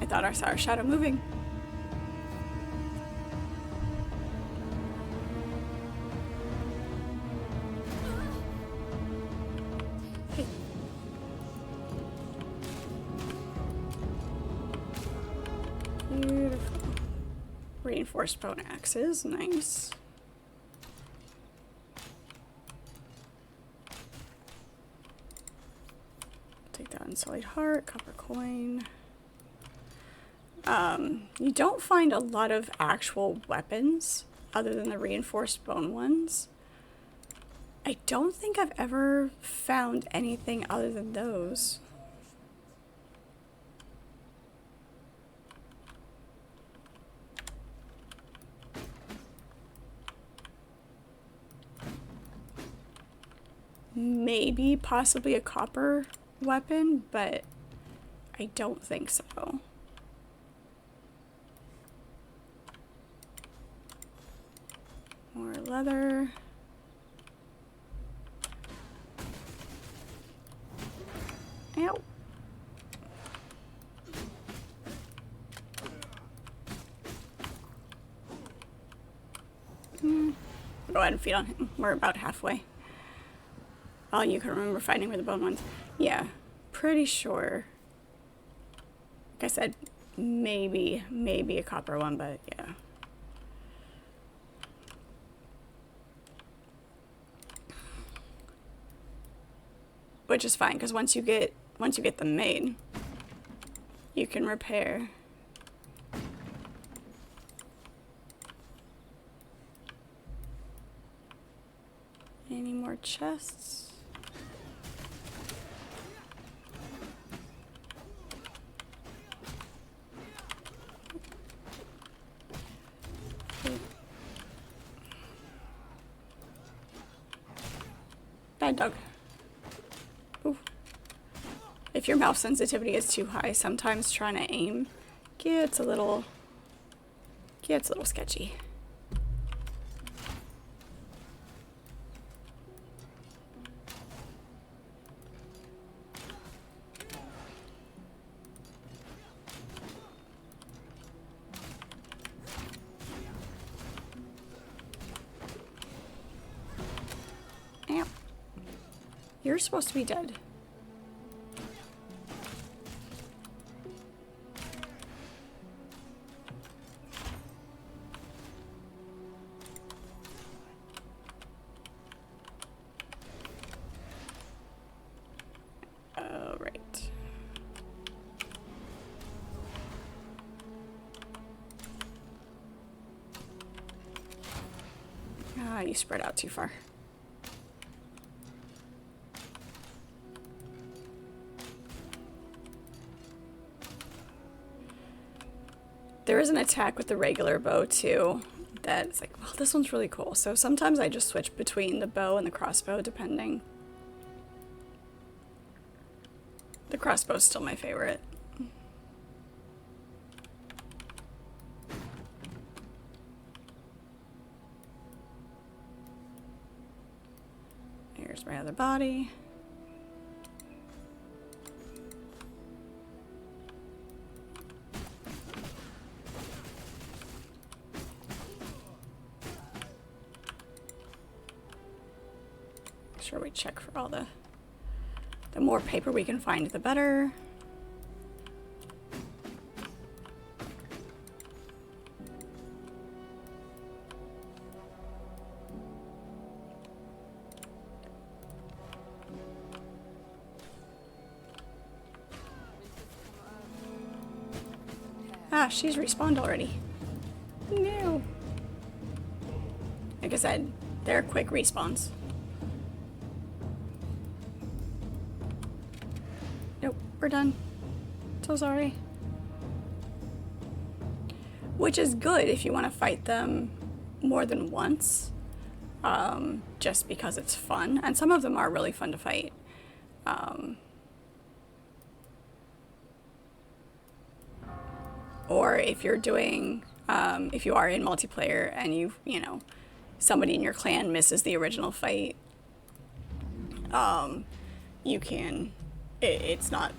I thought I saw her shadow moving. Hey. Beautiful. Reinforced bone axes, nice. Take that unsullied heart, copper coin. You don't find a lot of actual weapons other than the reinforced bone ones. I don't think I've ever found anything other than those. Maybe possibly a copper weapon, but I don't think so. More leather. Ow. Go ahead and feed on him. We're about halfway. All you can remember fighting were the bone ones. Yeah, pretty sure. Like I said, maybe a copper one, but yeah. Which is fine, because once you get them made, you can repair. Any more chests? Bad dog. Ooh. If your mouse sensitivity is too high, sometimes trying to aim gets a little sketchy. Ow. You're supposed to be dead. You spread out too far. There is an attack with the regular bow too that's like, well, this one's really cool. So sometimes I just switch between the bow and the crossbow depending. The crossbow's still my favorite. Here's my other body. sure we check for all the more paper we can find, the better. Ah, she's respawned already. No. Like I said, they're quick respawns. Nope, we're done. So sorry. Which is good if you want to fight them more than once, just because it's fun. And some of them are really fun to fight. Or if you're doing, if you are in multiplayer and you know, somebody in your clan misses the original fight, you can, it's not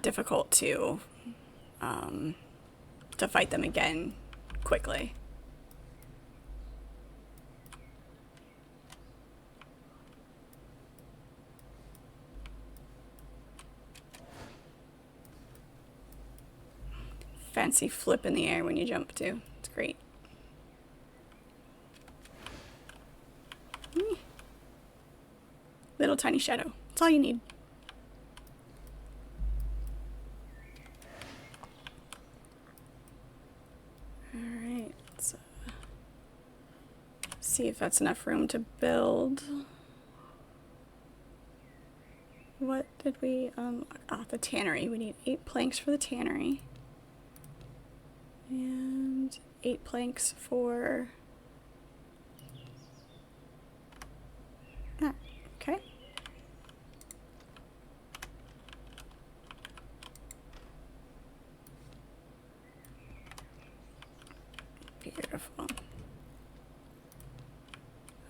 difficult to fight them again quickly. Fancy flip in the air when you jump too. It's great. Little tiny shadow. That's all you need. Alright, let's see if that's enough room to build. What did we the tannery. We need 8 planks for the tannery. And 8 planks for... Ah, okay. Beautiful.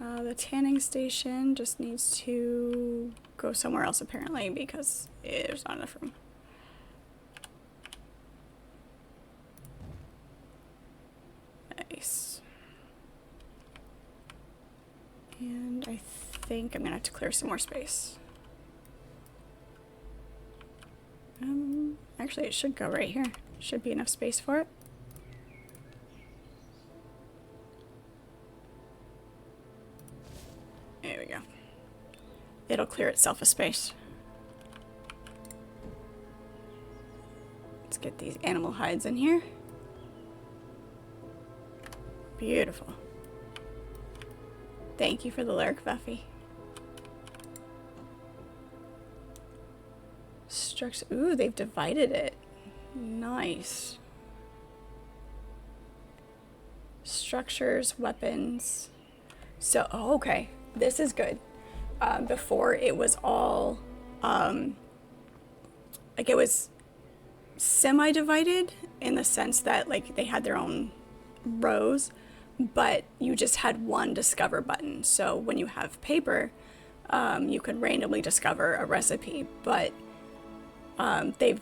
The tanning station just needs to go somewhere else apparently because there's not enough room. Nice. And I think I'm gonna have to clear some more space. Actually it should go right here. Should be enough space for it. There we go. It'll clear itself a space. Let's get these animal hides in here. Beautiful. Thank you for the lurk, Buffy. Structure. Ooh, they've divided it. Nice. Structures, weapons. So, oh, okay. This is good. Before it was all, like it was semi-divided in the sense that like they had their own rows, but you just had one discover button. So when you have paper, you could randomly discover a recipe, but they've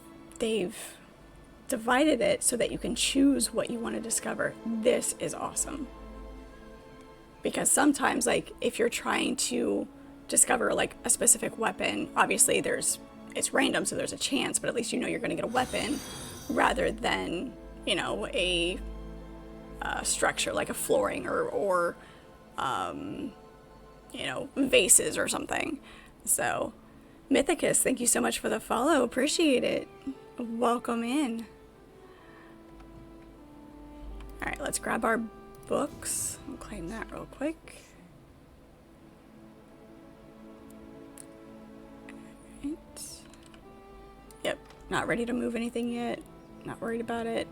divided it so that you can choose what you want to discover. This is awesome. Because sometimes, like, if you're trying to discover, like, a specific weapon, obviously it's random, so there's a chance, but at least you know you're going to get a weapon, rather than, you know, a structure, like a flooring, or you know, vases or something. So, Mythicus, thank you so much for the follow. Appreciate it. Welcome in. Alright, let's grab our books. I'll claim that real quick. Right. Yep, not ready to move anything yet. Not worried about it.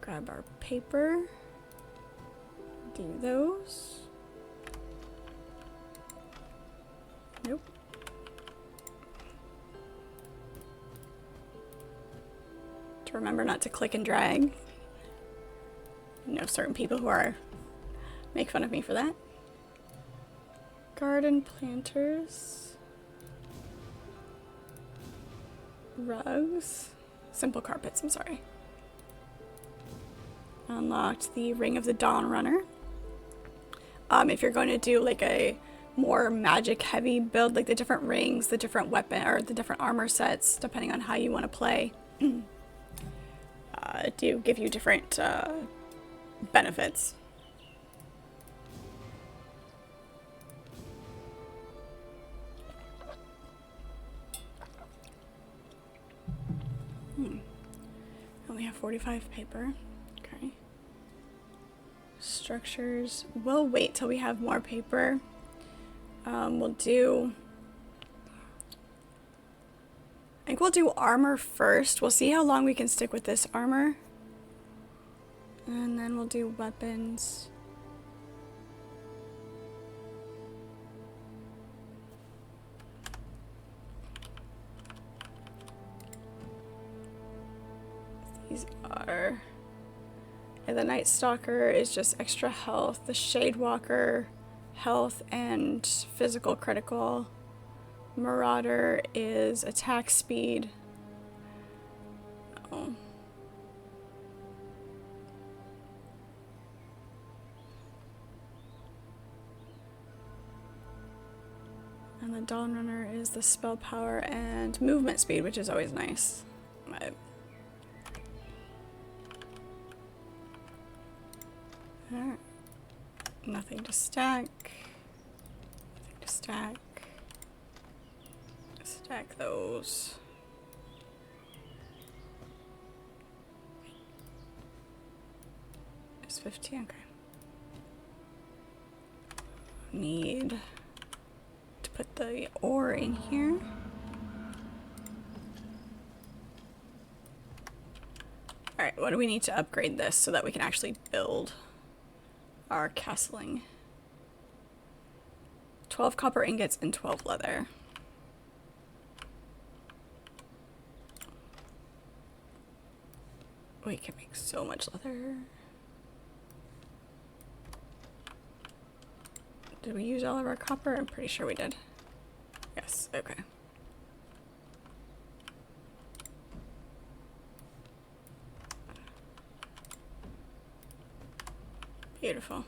Grab our paper. Do those. Nope. To remember not to click and drag. You know, certain people who are make fun of me for that. Garden planters. Rugs. Simple carpets, I'm sorry. Unlocked the Ring of the Dawn Runner. If you're going to do like a more magic heavy build, like the different rings, the different weapon, or the different armor sets, depending on how you want to play, do give you different benefits. Only have 45 paper. Okay. Structures. We'll wait till we have more paper. We'll do... I think we'll do armor first. We'll see how long we can stick with this armor. And then we'll do weapons. These are... And the Night Stalker is just extra health. The Shade Walker, health and physical critical. Marauder is attack speed. Oh. And the Dawn Runner is the spell power and movement speed, which is always nice. But alright. Nothing to stack. Nothing to stack. Stack those. It's 15, okay. Need to put the ore in here. Alright, what do we need to upgrade this so that we can actually build our castling? 12 copper ingots and 12 leather. We can make so much leather. Did we use all of our copper? I'm pretty sure we did. Yes, okay. Beautiful.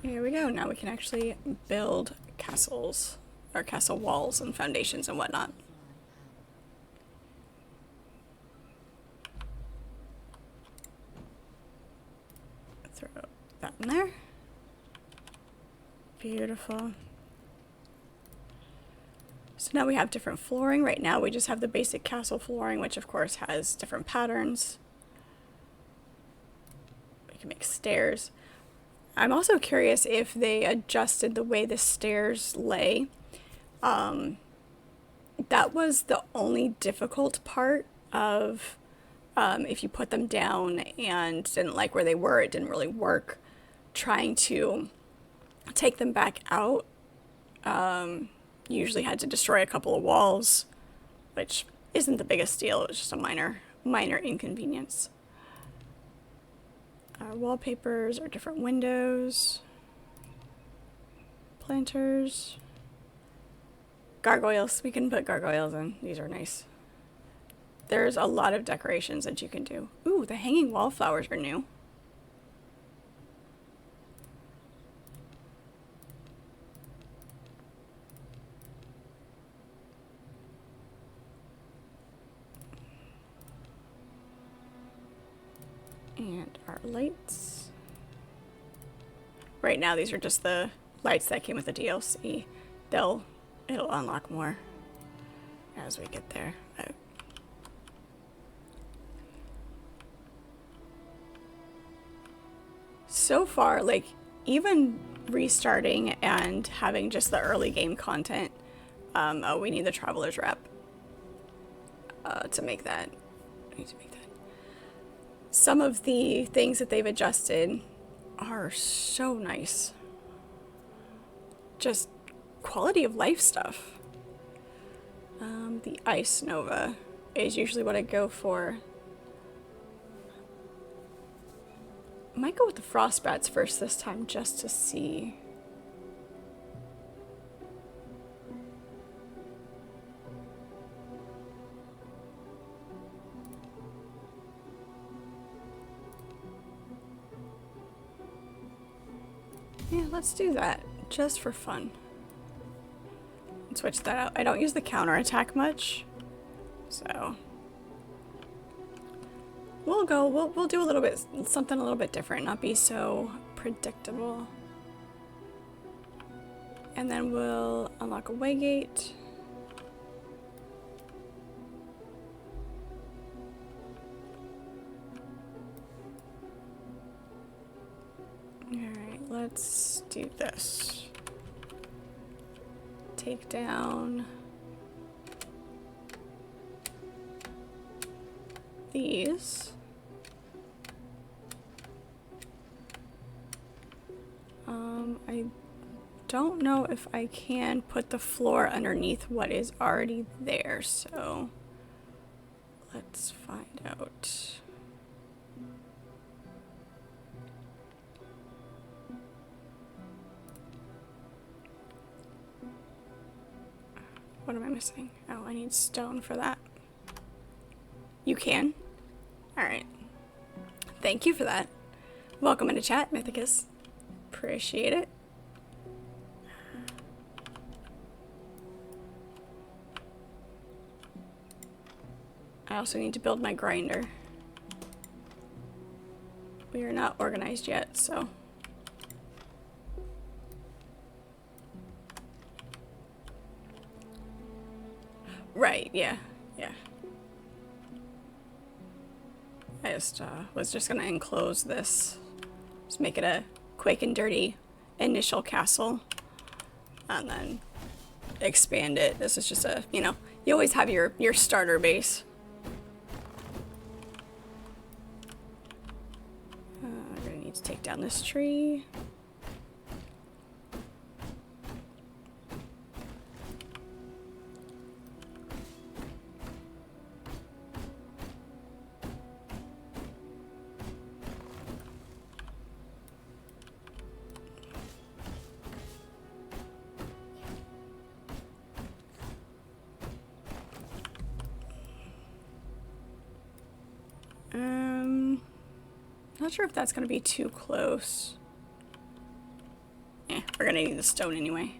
Here we go. Now we can actually build castles, or castle walls and foundations and whatnot. Throw that in there. Beautiful. So now we have different flooring. Right now we just have the basic castle flooring, which of course has different patterns. We can make stairs. I'm also curious if they adjusted the way the stairs lay. That was the only difficult part of if you put them down and didn't like where they were, it didn't really work. Trying to take them back out, usually had to destroy a couple of walls, which isn't the biggest deal. It was just a minor inconvenience. Wallpapers are different windows, planters, gargoyles. We can put gargoyles in. These are nice. There's a lot of decorations that you can do. Ooh, the hanging wallflowers are new. And our lights. Right now these are just the lights that came with the DLC. It'll unlock more as we get there. So far, like, even restarting and having just the early game content, oh, we need the Traveler's Wrap to make that. I need to make that. Some of the things that they've adjusted are so nice. Just quality of life stuff. The Ice Nova is usually what I go for. I might go with the Frostbats first this time just to see. Yeah, let's do that, just for fun. Switch that out. I don't use the counterattack much, so we'll do a little bit, something a little bit different, not be so predictable. And then we'll unlock a waygate. Alright, let's do this. Take down these. I don't know if I can put the floor underneath what is already there, so let's find out. What am I missing? Oh, I need stone for that. You can? Alright. Thank you for that. Welcome into chat, Mythicus. Appreciate it. I also need to build my grinder. We are not organized yet, so. Right, yeah, yeah. I just was just gonna enclose this. Just make it a quick and dirty initial castle. And then expand it. This is just a, you know, you always have your starter base. We're gonna need to take down this tree. Not sure if that's gonna be too close. Yeah, we're gonna need the stone anyway.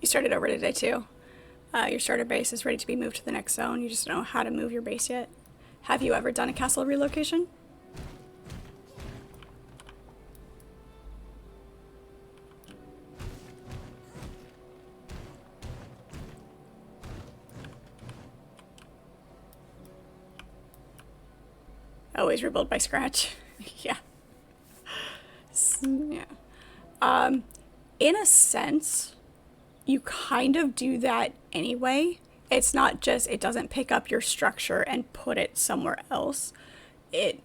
You started over today too. Your starter base is ready to be moved to the next zone. You just don't know how to move your base yet. Have you ever done a castle relocation? Always rebuild by scratch. Yeah. Yeah. In a sense, you kind of do that anyway. It's not just, it doesn't pick up your structure and put it somewhere else. It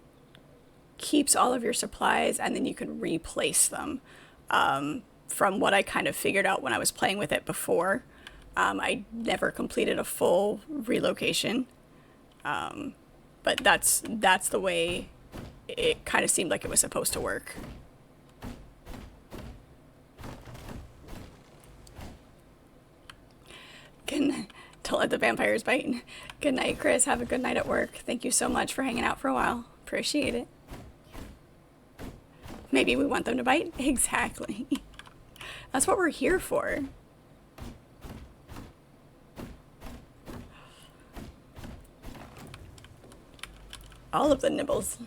keeps all of your supplies and then you can replace them. From what I kind of figured out when I was playing with it before, I never completed a full relocation. But that's the way it kind of seemed like it was supposed to work. Good night. Don't let the vampires bite. Good night, Chris. Have a good night at work. Thank you so much for hanging out for a while. Appreciate it. Maybe we want them to bite? Exactly. That's what we're here for. All of the nibbles.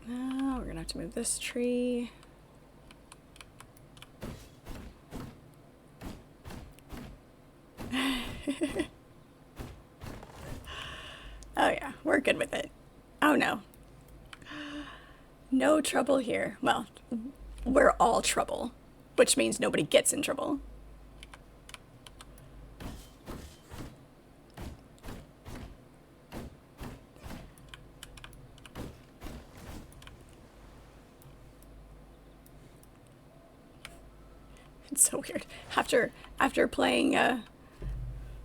Now we're gonna have to move this tree. Oh yeah, we're good with it. Oh no. No trouble here. Well, we're all trouble, which means nobody gets in trouble. It's so weird. After playing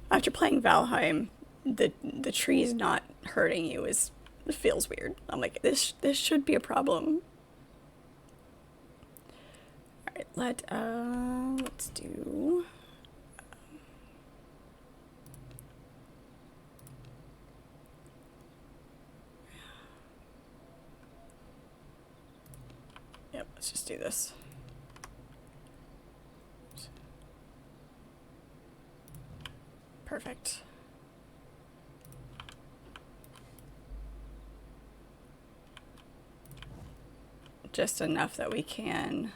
Valheim, the trees not hurting you it feels weird. I'm like, this should be a problem. Alright, let's do... Yep, let's just do this. Perfect. Just enough that we can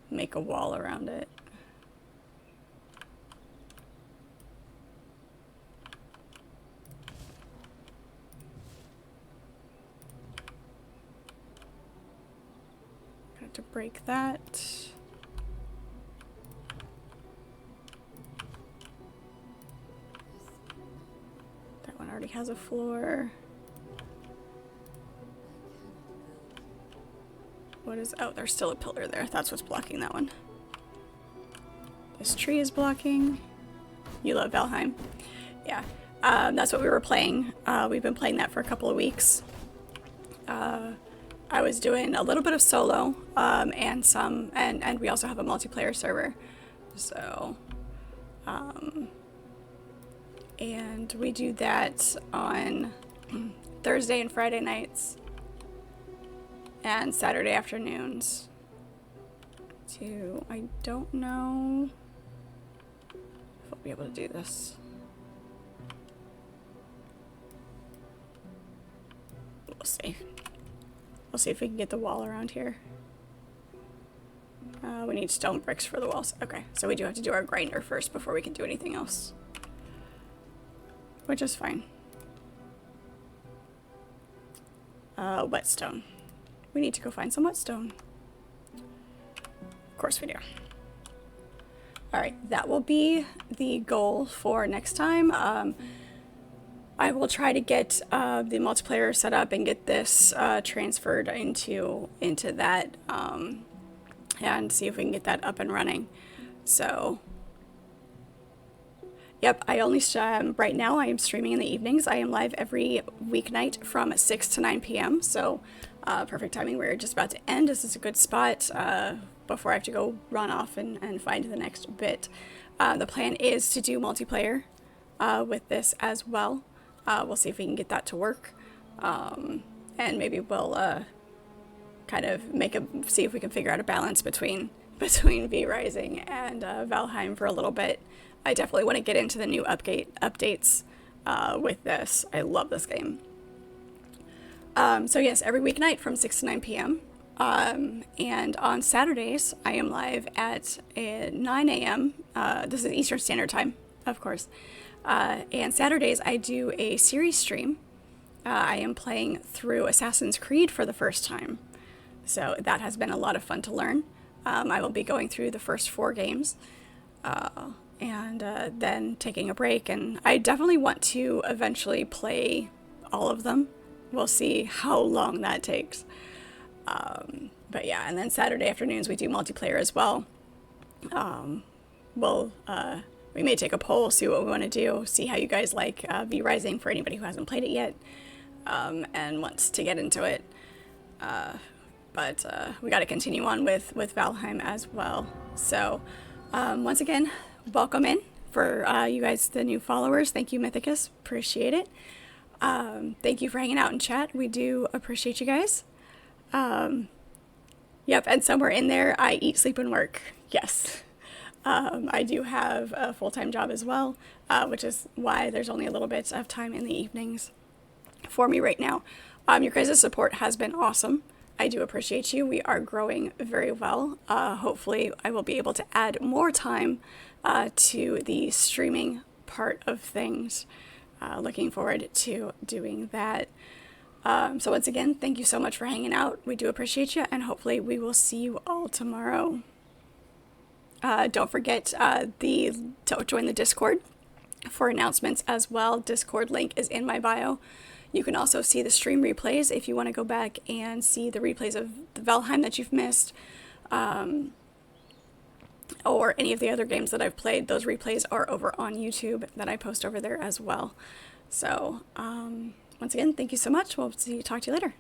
make a wall around it. Got to break that. That one already has a floor. What is, oh, there's still a pillar there. That's what's blocking that one. This tree is blocking. You love Valheim. Yeah, that's what we were playing. We've been playing that for a couple of weeks. I was doing a little bit of solo, and we also have a multiplayer server. So, and we do that on Thursday and Friday nights. And Saturday afternoons. I don't know if I'll be able to do this. We'll see. We'll see if we can get the wall around here. We need stone bricks for the walls. Okay, so we do have to do our grinder first before we can do anything else. Which is fine. Whetstone. We need to go find some whetstone. Of course we do. Alright, that will be the goal for next time. I will try to get the multiplayer set up and get this transferred into that, and see if we can get that up and running. So, yep, I only right now I am streaming in the evenings. I am live every weeknight from 6 to 9 p.m. So, perfect timing. We're just about to end. This is a good spot before I have to go run off and find the next bit. The plan is to do multiplayer with this as well. We'll see if we can get that to work. And maybe we'll kind of see if we can figure out a balance between V Rising and Valheim for a little bit. I definitely want to get into the new updates with this. I love this game. So yes, every weeknight from 6 to 9 p.m. And on Saturdays, I am live at 9 a.m. This is Eastern Standard Time, of course. And Saturdays, I do a series stream. I am playing through Assassin's Creed for the first time. So that has been a lot of fun to learn. I will be going through the first 4 games. And then taking a break. And I definitely want to eventually play all of them. We'll see how long that takes. But yeah, and then Saturday afternoons we do multiplayer as well. We may take a poll, see what we want to do, see how you guys like V Rising for anybody who hasn't played it yet, and wants to get into it. But we got to continue on with Valheim as well. So once again, welcome in for you guys, the new followers. Thank you, Mythicus. Appreciate it. Thank you for hanging out in chat. We do appreciate you guys. Yep, and somewhere in there, I eat, sleep, and work. Yes. I do have a full-time job as well, which is why there's only a little bit of time in the evenings for me right now. Your guys' support has been awesome. I do appreciate you. We are growing very well. Hopefully, I will be able to add more time to the streaming part of things. Looking forward to doing that. So once again, thank you so much for hanging out. We do appreciate you, and hopefully we will see you all tomorrow. Don't forget to join the Discord for announcements as well. Discord link is in my bio. You can also see the stream replays if you want to go back and see the replays of the Valheim that you've missed, or any of the other games that I've played. Those replays are over on YouTube that I post over there as well. So once again, thank you so much. Talk to you later.